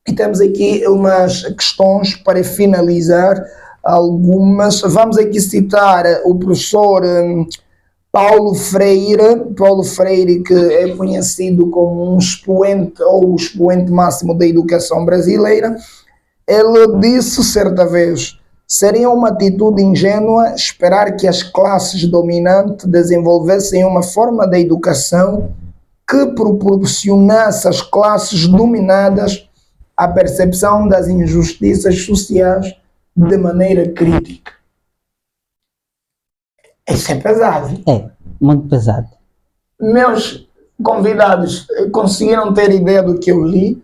A: E temos aqui umas questões para finalizar. algumas. Vamos aqui citar o professor Paulo Freire, que é conhecido como um expoente ou o expoente máximo da educação brasileira. Ele disse certa vez: seria uma atitude ingênua esperar que as classes dominantes desenvolvessem uma forma de educação que proporcionasse às classes dominadas a percepção das injustiças sociais de maneira crítica. Isso é pesado.
B: É, muito pesado.
A: Meus convidados conseguiram ter ideia do que eu li?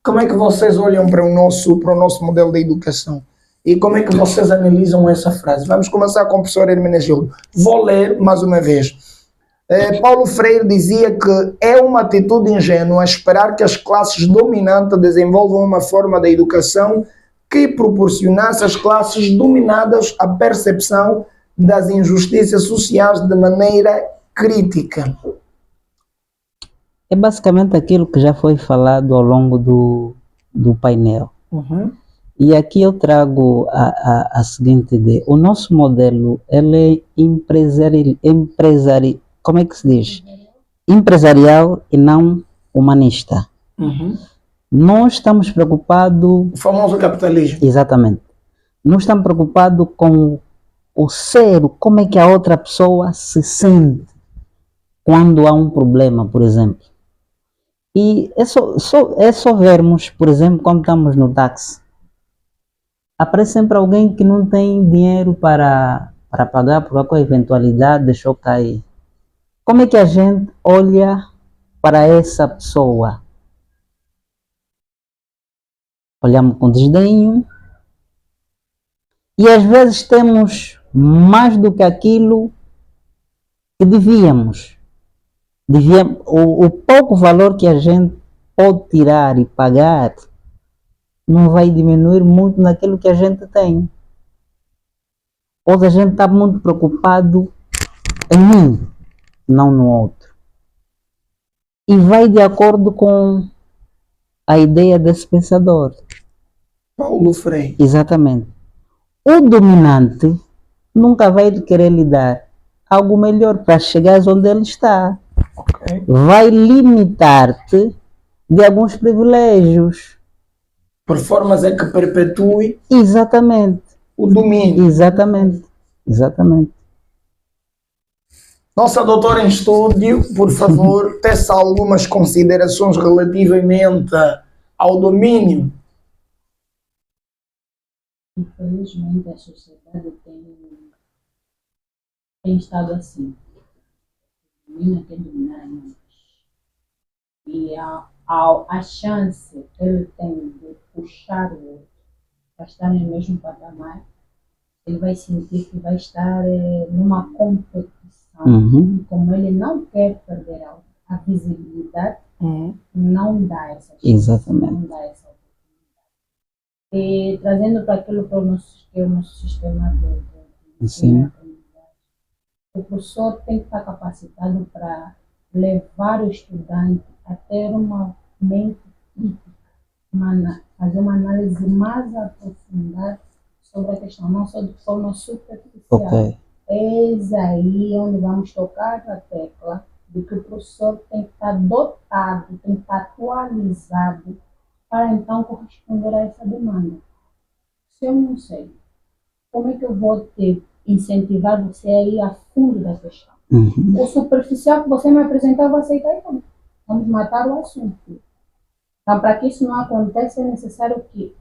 A: Como é que vocês olham para o nosso modelo de educação? E como é que vocês analisam essa frase? Vamos começar com o professor Hermenegildo. Vou ler mais uma vez. Paulo Freire dizia que é uma atitude ingênua esperar que as classes dominantes desenvolvam uma forma de educação que proporcionasse às classes dominadas a percepção das injustiças sociais de maneira crítica.
B: É basicamente aquilo que já foi falado ao longo do painel.
A: Uhum.
B: E aqui eu trago a seguinte ideia. O nosso modelo, ele é como é que se diz? Empresarial e não humanista.
A: Uhum.
B: Nós estamos preocupados...
A: O famoso capitalismo.
B: Exatamente. Não estamos preocupados com o ser, como é que a outra pessoa se sente quando há um problema, por exemplo. E é só vermos, por exemplo, quando estamos no táxi. Aparece sempre alguém que não tem dinheiro para pagar por qualquer eventualidade, deixou cair. Como é que a gente olha para essa pessoa? Olhamos com desdenho. E às vezes temos mais do que aquilo que devíamos. O pouco valor que a gente pode tirar e pagar não vai diminuir muito naquilo que a gente tem. Ou a gente está muito preocupado em mim, não no outro. E vai de acordo com a ideia desse pensador.
A: Paulo Freire.
B: Exatamente. O dominante nunca vai querer lhe dar algo melhor para chegar onde ele está.
A: Okay.
B: Vai limitar-te de alguns privilégios.
A: Por formas a que perpetue
B: Exatamente.
A: o domínio.
B: Exatamente. Exatamente.
A: Nossa doutora em estúdio, por favor, teça algumas considerações relativamente ao domínio.
C: Infelizmente, a sociedade tem estado assim. O menino quer dominar a nós. E a chance que ele tem de puxar o outro para estar no mesmo patamar, ele vai sentir que vai estar numa competição.
B: Uhum.
C: E como ele não quer perder a visibilidade, não dá essa chance.
B: Exatamente.
C: Não dá essa oportunidade. E trazendo para aquilo que é o nosso sistema de
B: Sim.
C: aprendizagem, o professor tem que estar capacitado para levar o estudante a ter uma mente crítica, fazer uma análise mais aprofundada sobre a questão, não só de forma superficial.
B: Ok.
C: Eis aí onde vamos tocar a tecla de que o professor tem que estar dotado, tem que estar atualizado para então corresponder a essa demanda. Se eu não sei, como é que eu vou incentivar você a ir a fundo da questão?
B: Uhum.
C: O superficial que você me apresentar, eu vou aceitar e não. Vamos matar o assunto. Então, para que isso não aconteça, é necessário que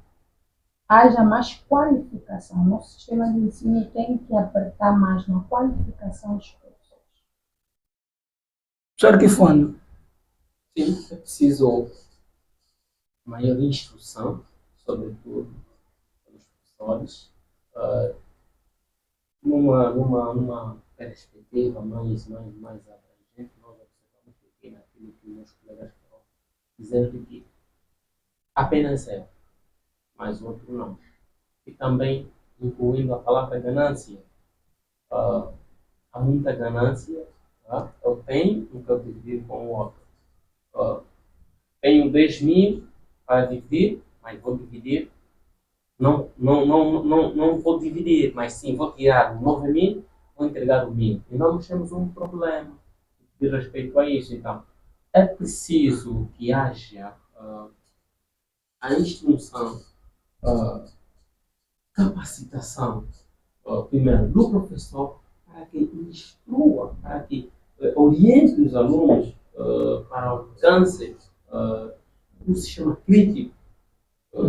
C: haja mais qualificação. Nosso sistema de ensino tem que apertar mais na qualificação dos professores.
A: Professor Kifano.
D: Sim, é preciso maior instrução, sobretudo pelos professores, numa perspectiva mais abrangente. Nós observamos aqui naquilo que meus colegas estão dizendo que apenas eu, mas o outro não. E também incluindo a palavra ganância. Há muita ganância. Tá? Eu tenho, não quero dividir com o outro. Tenho 10.000 para dividir, mas vou dividir Não vou dividir, mas sim vou tirar o 9.000, vou entregar o 1.000. E nós temos um problema de respeito a isso. Então, é preciso que haja a instrução, a capacitação, primeiro, do professor, para que instrua, para que oriente os alunos para o alcance do sistema crítico,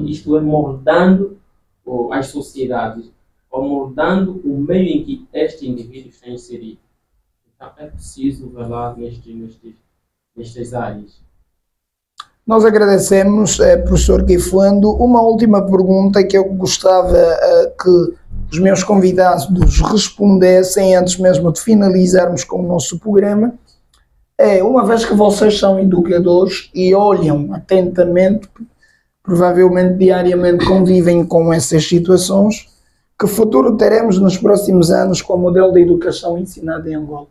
D: isto é, moldando as sociedades, ou moldando o meio em que este indivíduo está inserido. Então, é preciso velar nestas áreas.
A: Nós agradecemos, professor Guifuando. Uma última pergunta que eu gostava que os meus convidados respondessem antes mesmo de finalizarmos com o nosso programa. Uma vez que vocês são educadores e olham atentamente, provavelmente diariamente convivem com essas situações, que futuro teremos nos próximos anos com o modelo de educação ensinado em Angola?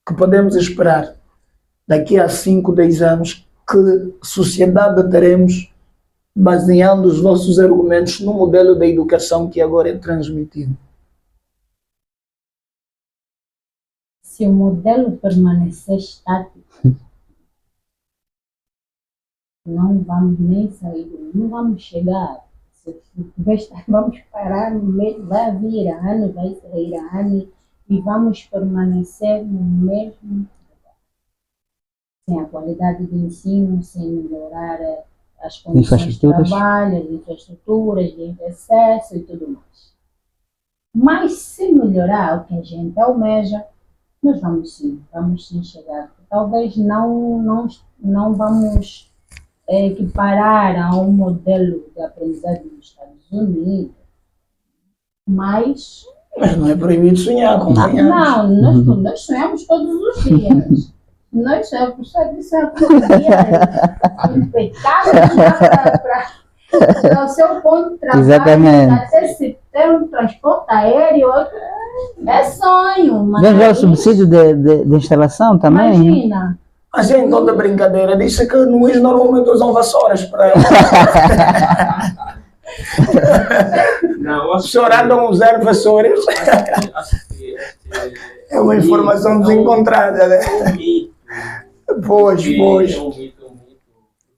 A: Que podemos esperar daqui a 5, 10 anos? Que sociedade teremos baseando os vossos argumentos no modelo de educação que agora é transmitido?
C: Se o modelo permanecer estático, não vamos nem sair, não vamos chegar. Vamos parar no meio, vai vir a ano, vai sair a ano e vamos permanecer no mesmo, sem a qualidade do ensino, sem melhorar as condições de trabalho, as infraestruturas, de acesso e tudo mais. Mas se melhorar o que a gente almeja, nós vamos sim chegar. Talvez não vamos equiparar a um modelo de aprendizagem dos Estados Unidos, mas
A: não é proibido sonhar,
C: companheiros. Não, nós sonhamos todos os dias. Nós somos impecável para o seu ponto de trabalho.
B: Exatamente.
C: Até se ter um transporte aéreo, é sonho.
B: Mas já o subsídio de instalação também?
C: Imagina.
A: Mas em toda brincadeira, disse que no Luís normalmente usam vassouras para... Chorando a usar vassouras. É uma informação desencontrada, né? Pois.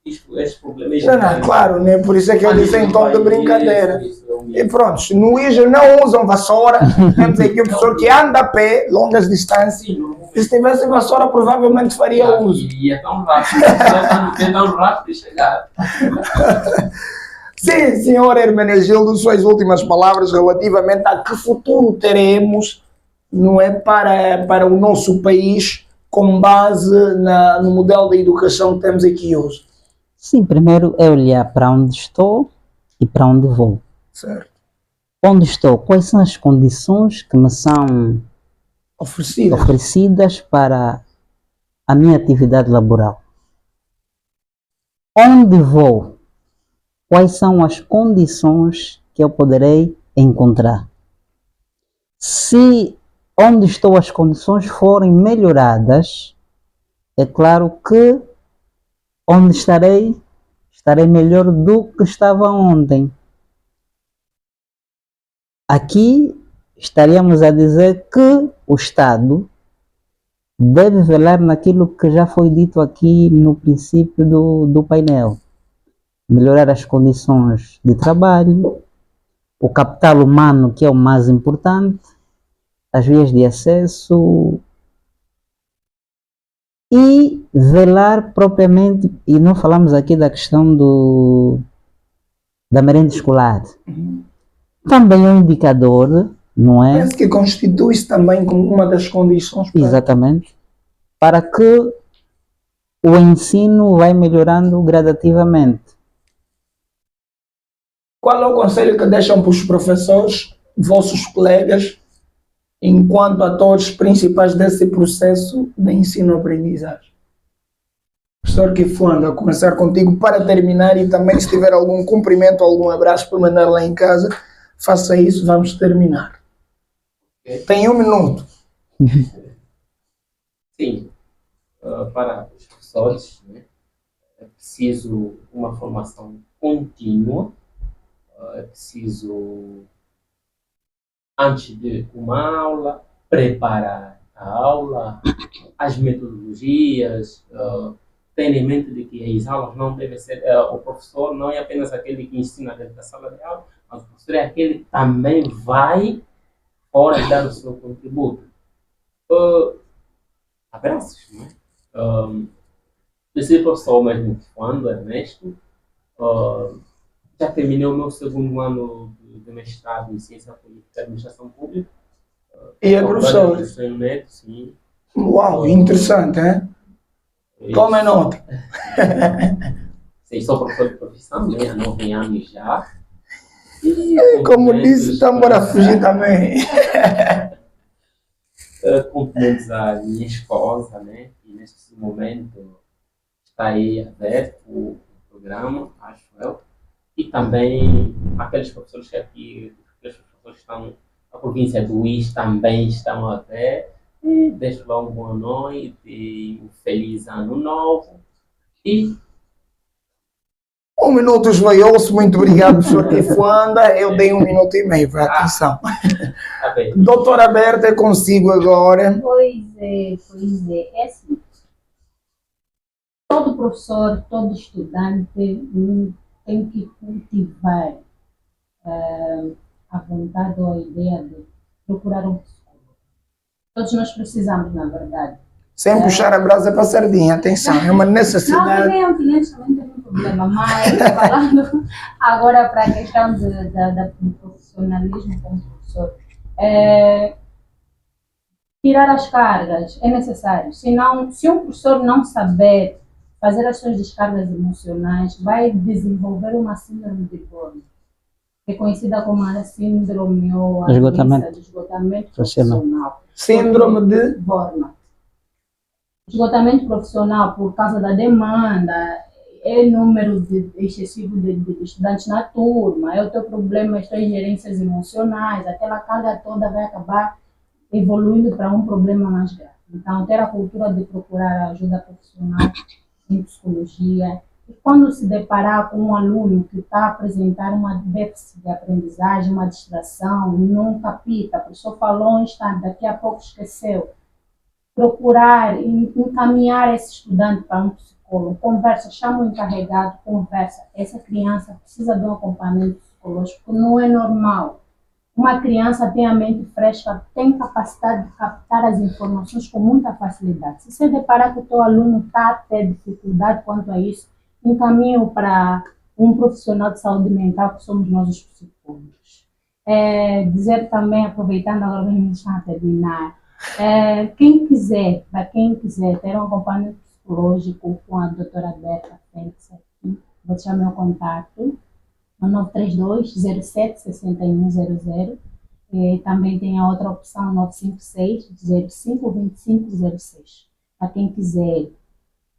D: Esse problema
A: não, claro, né? Por isso é que eu disse em tom de brincadeira. E pronto, no IJA não usam vassoura. Temos aqui o professor que anda a pé, longas distâncias. E se tivesse vassoura, provavelmente faria uso.
D: E é tão rápido de chegar.
A: Sim, senhor Hermenegildo, suas últimas palavras relativamente a que futuro teremos, não é, para o nosso país, com base no modelo de educação que temos aqui hoje.
B: Sim, primeiro é olhar para onde estou e para onde vou.
A: Certo.
B: Onde estou? Quais são as condições que me são oferecidas para a minha atividade laboral? Onde vou? Quais são as condições que eu poderei encontrar? Se onde estou as condições forem melhoradas, é claro que onde estarei melhor do que estava ontem. Aqui estaríamos a dizer que o Estado deve velar naquilo que já foi dito aqui no princípio do painel. Melhorar as condições de trabalho, o capital humano, que é o mais importante, as vias de acesso e velar propriamente, e não falamos aqui da questão da merenda escolar. Também é um indicador, não é?
A: Parece que constitui-se também como uma das condições para...
B: Exatamente. Para que o ensino vai melhorando gradativamente.
A: Qual é o conselho que deixam para os professores, vossos colegas, enquanto atores principais desse processo de ensino-aprendizagem? Professor Guifuando, a começar contigo para terminar, e também se tiver algum cumprimento, algum abraço para mandar lá em casa, faça isso, vamos terminar. Tem 1 minuto.
D: Sim, para os professores, né, é preciso uma formação contínua É preciso, antes de uma aula, preparar a aula, as metodologias, ter em mente de que as aulas não devem ser, o professor não é apenas aquele que ensina dentro da sala de aula, mas o professor é aquele que também vai fora dar o seu contributo. Abraços, não é? Eu sou professor mesmo quando Ernesto, já terminei o meu segundo ano de mestrado em Ciência Política e Administração Pública.
A: E é professor?
D: Neto, sim.
A: Uau, interessante, hein? Tome nota.
D: Sim, sou professor de profissão, né? Há 9 anos já.
A: Como disse, estamos para fugir também.
D: Cumprimentos à minha esposa, né? E neste momento está aí aberto o programa, acho eu. E também aqueles professores que aqui, aqueles professores que estão na província do Uís também estão até. E deixo lá uma boa noite e um feliz ano novo. E
A: 1 minuto esvaiou-se, muito obrigado, professor Tifuanda. Eu dei 1 minuto e meio, para atenção.
D: tá bem.
A: Doutora Berta, é consigo agora.
C: Pois é. É assim. Todo professor, todo estudante tem que cultivar a vontade ou a ideia de procurar um psicólogo. Todos nós precisamos, na verdade.
A: Sem puxar a brasa para a sardinha, atenção, é uma necessidade.
C: Não, clientes também tem um problema, mas falando agora para a questão do profissionalismo como professor, tirar as cargas é necessário. Senão, se um professor não saber fazer as suas descargas emocionais, vai desenvolver uma síndrome de burnout, que é conhecida como a síndrome ou a doença de esgotamento profissional.
A: Síndrome de
C: burnout. Esgotamento profissional por causa da demanda, é número excessivo de estudantes na turma, é o teu problema, as tuas gerências emocionais, aquela carga toda vai acabar evoluindo para um problema mais grave. Então, ter a cultura de procurar ajuda profissional em psicologia. E quando se deparar com um aluno que está a apresentar uma déficit de aprendizagem, uma distração, não capta, a pessoa falou um instante, daqui a pouco esqueceu, procurar encaminhar esse estudante para um psicólogo, conversa, chama o encarregado, conversa. Essa criança precisa de um acompanhamento psicológico, porque não é normal. Uma criança tem a mente fresca, tem capacidade de captar as informações com muita facilidade. Se você deparar que o teu aluno está a ter dificuldade quanto a isso, encaminhe-o para um profissional de saúde mental, que somos nós os psicólogos. Dizer também, aproveitando agora que a gente está a terminar, para quem quiser ter um acompanhamento psicológico com a doutora Berta Félix aqui, vou deixar meu contato no 932 07 6100. Também tem a outra opção 956 05 2506. Para quem quiser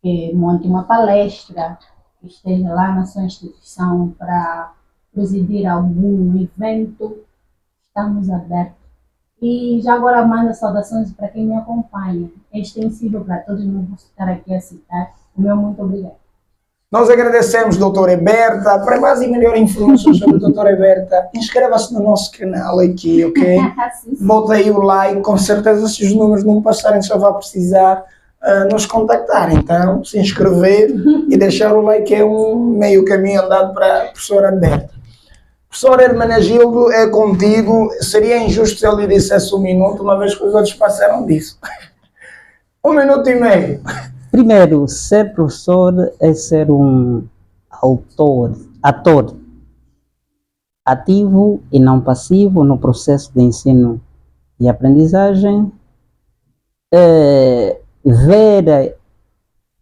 C: que monte uma palestra, que esteja lá na sua instituição para presidir algum evento, estamos abertos. E já agora mando saudações para quem me acompanha. É extensível para todos, não vou estar aqui a citar. O meu muito obrigado.
A: Nós agradecemos, doutora Berta. Para mais e melhor informações sobre a doutora Berta, inscreva-se no nosso canal aqui, ok? Bota aí o like, com certeza se os números não passarem só vai precisar nos contactar. Então, se inscrever e deixar o like é um meio caminho andado para a professora Berta. Professor Hermenegildo, é contigo. Seria injusto se ele dissesse 1 minuto, uma vez que os outros passaram disso. 1 minuto e meio.
B: Primeiro, ser professor é ser um ator ativo e não passivo no processo de ensino e aprendizagem, ver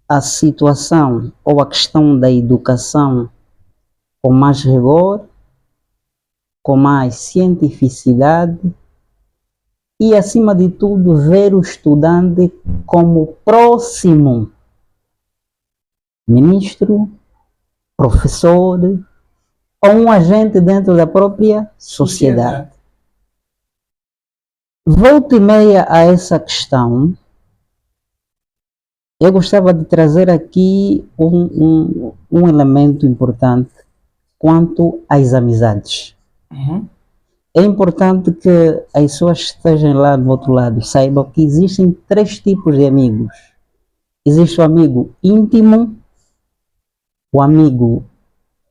B: a situação ou a questão da educação com mais rigor, com mais cientificidade e, acima de tudo, ver o estudante como próximo ministro, professor ou um agente dentro da própria sociedade. Volta e meia a essa questão, eu gostava de trazer aqui um elemento importante quanto às amizades.
A: Uhum.
B: É importante que as pessoas que estejam lá do outro lado saibam que existem 3 tipos de amigos. Existe o amigo íntimo, o amigo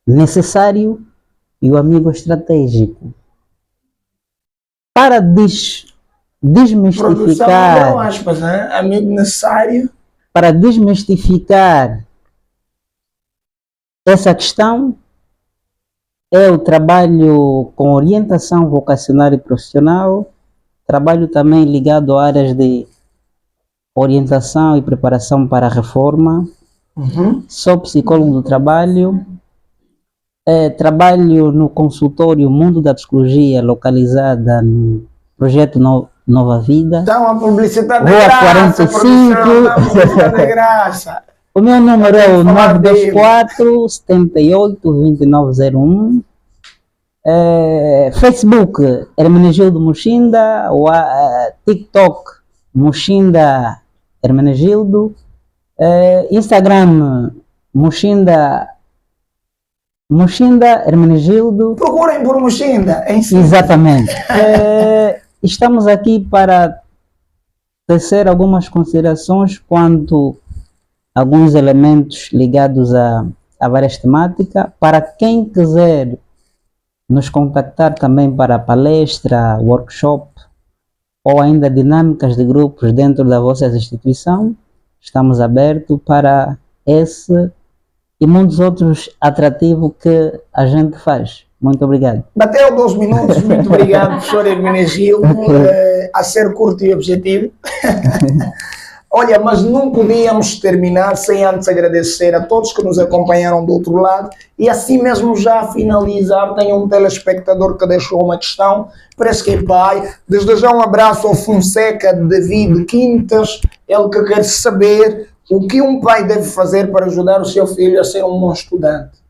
B: necessário e o amigo estratégico. Para
A: Produção,
B: desmistificar,
A: abriu aspas, né? Amigo necessário.
B: para desmistificar essa questão, é o trabalho com orientação vocacional e profissional, trabalho também ligado a áreas de orientação e preparação para a reforma.
A: Uhum.
B: Sou psicólogo do trabalho, trabalho no consultório Mundo da Psicologia, localizada no projeto Nova Vida.
A: Dá uma publicidade de
B: Rua
A: graça,
B: 45.
A: produção, dá uma publicidade de graça.
B: O meu número é o
A: Falar dele.
B: 924 78 2901. Facebook, Hermenegildo Muxinda, TikTok, Muxinda Hermenegildo, Instagram, Muxinda Hermenegildo.
A: Procurem por Muxinda, em si.
B: Exatamente. Estamos aqui para tecer algumas considerações quanto a alguns elementos ligados a várias temáticas. Para quem quiser nos contactar também para palestra, workshop ou ainda dinâmicas de grupos dentro da vossa instituição, estamos abertos para esse e muitos outros atrativos que a gente faz. Muito obrigado.
A: Bateu 12 minutos, muito obrigado, professor Hermenegildo, a ser curto e objetivo. Olha, mas não podíamos terminar sem antes agradecer a todos que nos acompanharam do outro lado e assim mesmo já a finalizar, tem um telespectador que deixou uma questão, parece que é pai, desde já um abraço ao Fonseca David Quintas, ele que quer saber o que um pai deve fazer para ajudar o seu filho a ser um bom estudante.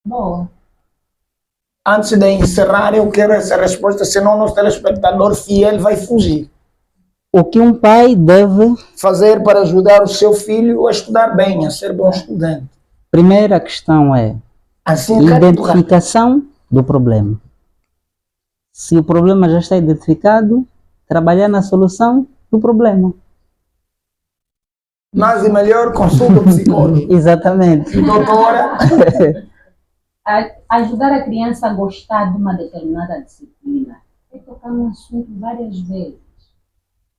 C: Bom,
A: Antes de encerrar, eu quero essa resposta, senão o nosso telespectador fiel vai fugir.
B: O que um pai deve,
A: Fazer para ajudar o seu filho a estudar bem, a ser bom estudante.
B: primeira questão é
A: Assim, cara,
B: identificação do problema. Se o problema já está identificado, trabalhar na solução do problema.
A: mais e melhor, consulta o psicólogo.
B: Exatamente.
A: Doutora,
C: ajudar a criança a gostar de uma determinada disciplina é tocar no assunto várias vezes.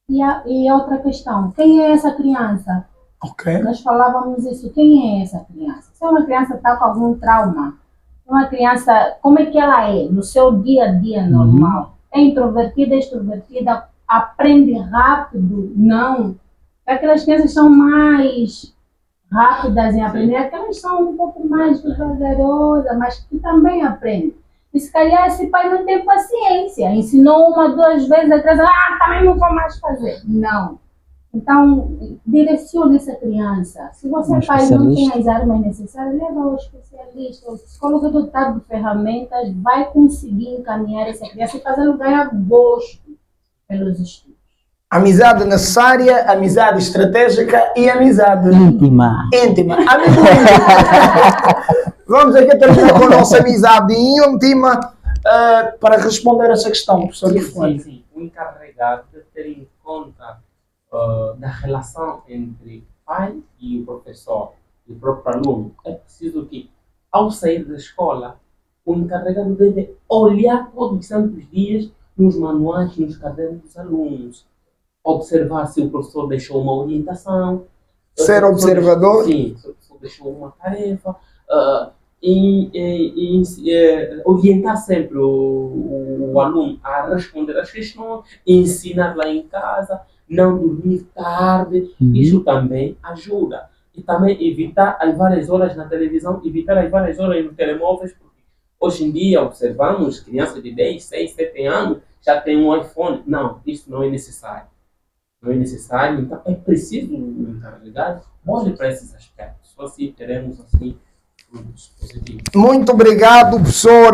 C: E outra questão, quem é essa criança?
A: ok.
C: Nós falávamos isso, quem é essa criança? Se é uma criança que está com algum trauma, uma criança, como é que ela é no seu dia a dia normal? É introvertida, extrovertida, aprende rápido? Não. Aquelas crianças são mais rápidas em aprender, aquelas são um pouco mais devagarosas, mas que também aprendem. E se calhar esse pai não tem paciência, ensinou 1, 2 vezes atrás, também não vou mais fazer. Não. Então, direcione essa criança. Se você,
B: Um
C: pai, não tem
B: especialista.
C: as armas necessárias, leva ao especialista. O psicólogo dotado de ferramentas vai conseguir encaminhar essa criança e fazê-lo ganhar gosto pelos estudos.
A: Amizade necessária, amizade estratégica e amizade
B: Íntima.
A: íntima. Amigo íntimo. Vamos aqui terminar com a nossa amizade íntima para responder essa questão, professor
D: Sim,
A: Ifone.
D: sim. O encarregado de ter em conta da relação entre pai e o professor e o próprio aluno. É preciso que, ao sair da escola, o encarregado deve olhar todos os santos dias nos manuais, nos cadernos dos alunos. Observar se o professor deixou uma orientação.
A: Ser observador.
D: Sim, se o professor deixou uma tarefa. Orientar sempre o aluno a responder às questões, ensinar lá em casa, não dormir tarde, isso também ajuda. E também evitar as várias horas na televisão, evitar as várias horas no telemóveis, porque hoje em dia observamos crianças de 10, 6, 7 anos já têm um iPhone. Não, isso não é necessário. Não é necessário, então é preciso o encarregado olhe para esses aspectos. Só assim teremos assim frutos positivos.
A: Muito obrigado, professor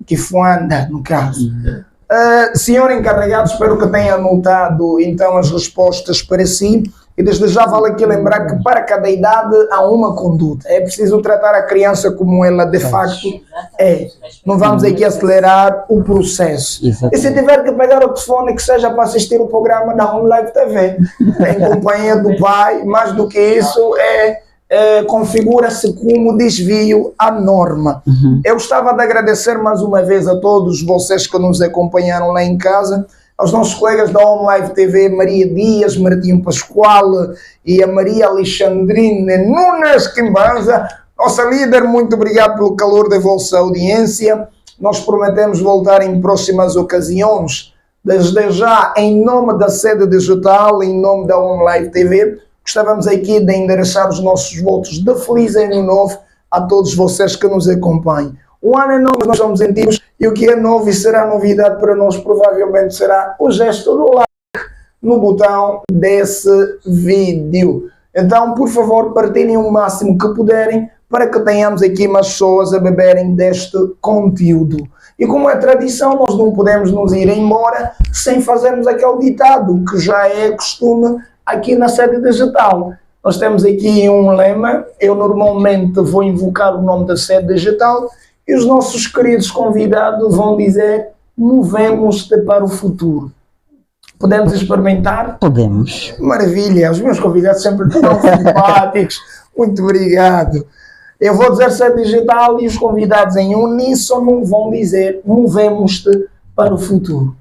A: Kifuanda, no caso. Senhor encarregado, espero que tenha anotado então as respostas para si. E desde já vale aqui lembrar que para cada idade há uma conduta. É preciso tratar a criança como ela de facto é. Não vamos aqui acelerar o processo.
B: Exatamente.
A: E se tiver que pegar o telefone, que seja para assistir o programa da Home Live TV, em companhia do pai, mais do que isso, configura-se como desvio à norma. Eu gostava de agradecer mais uma vez a todos vocês que nos acompanharam lá em casa, aos nossos colegas da Home Live TV, Maria Dias, Martinho Pascoal e a Maria Alexandrine Nunes Quimbanza, nossa líder, muito obrigado pelo calor da vossa audiência. Nós prometemos voltar em próximas ocasiões. Desde já, em nome da sede digital, em nome da Home Live TV, gostávamos aqui de endereçar os nossos votos de feliz ano novo a todos vocês que nos acompanham. O ano é novo, nós somos antigos, e o que é novo e será novidade para nós provavelmente será o gesto do like no botão desse vídeo. Então, por favor, partilhem o máximo que puderem para que tenhamos aqui mais pessoas a beberem deste conteúdo. E como é tradição, nós não podemos nos ir embora sem fazermos aquele ditado que já é costume aqui na sede digital. Nós temos aqui um lema, eu normalmente vou invocar o nome da sede digital e os nossos queridos convidados vão dizer: movemos-te para o futuro. Podemos experimentar?
B: Podemos.
A: Maravilha, os meus convidados sempre tão simpáticos. Muito obrigado. Eu vou dizer sede digital e os convidados em uníssono vão dizer: movemos-te para o futuro.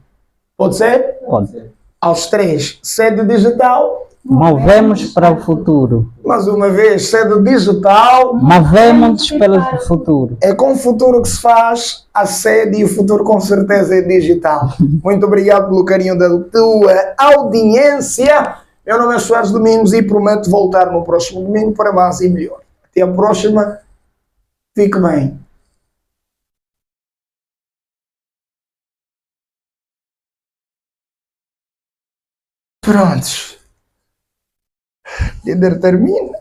A: Pode ser?
B: Pode.
A: Aos três, sede digital.
B: Movemos para o futuro.
A: Mais uma vez, sede digital.
B: Movemos pelo futuro.
A: É com o futuro que se faz a sede e o futuro com certeza é digital. Muito obrigado pelo carinho da tua audiência. Meu nome é Soares Domingos e prometo voltar no próximo domingo para mais e melhor. Até a próxima. Fique bem. Prontos. Líder termina.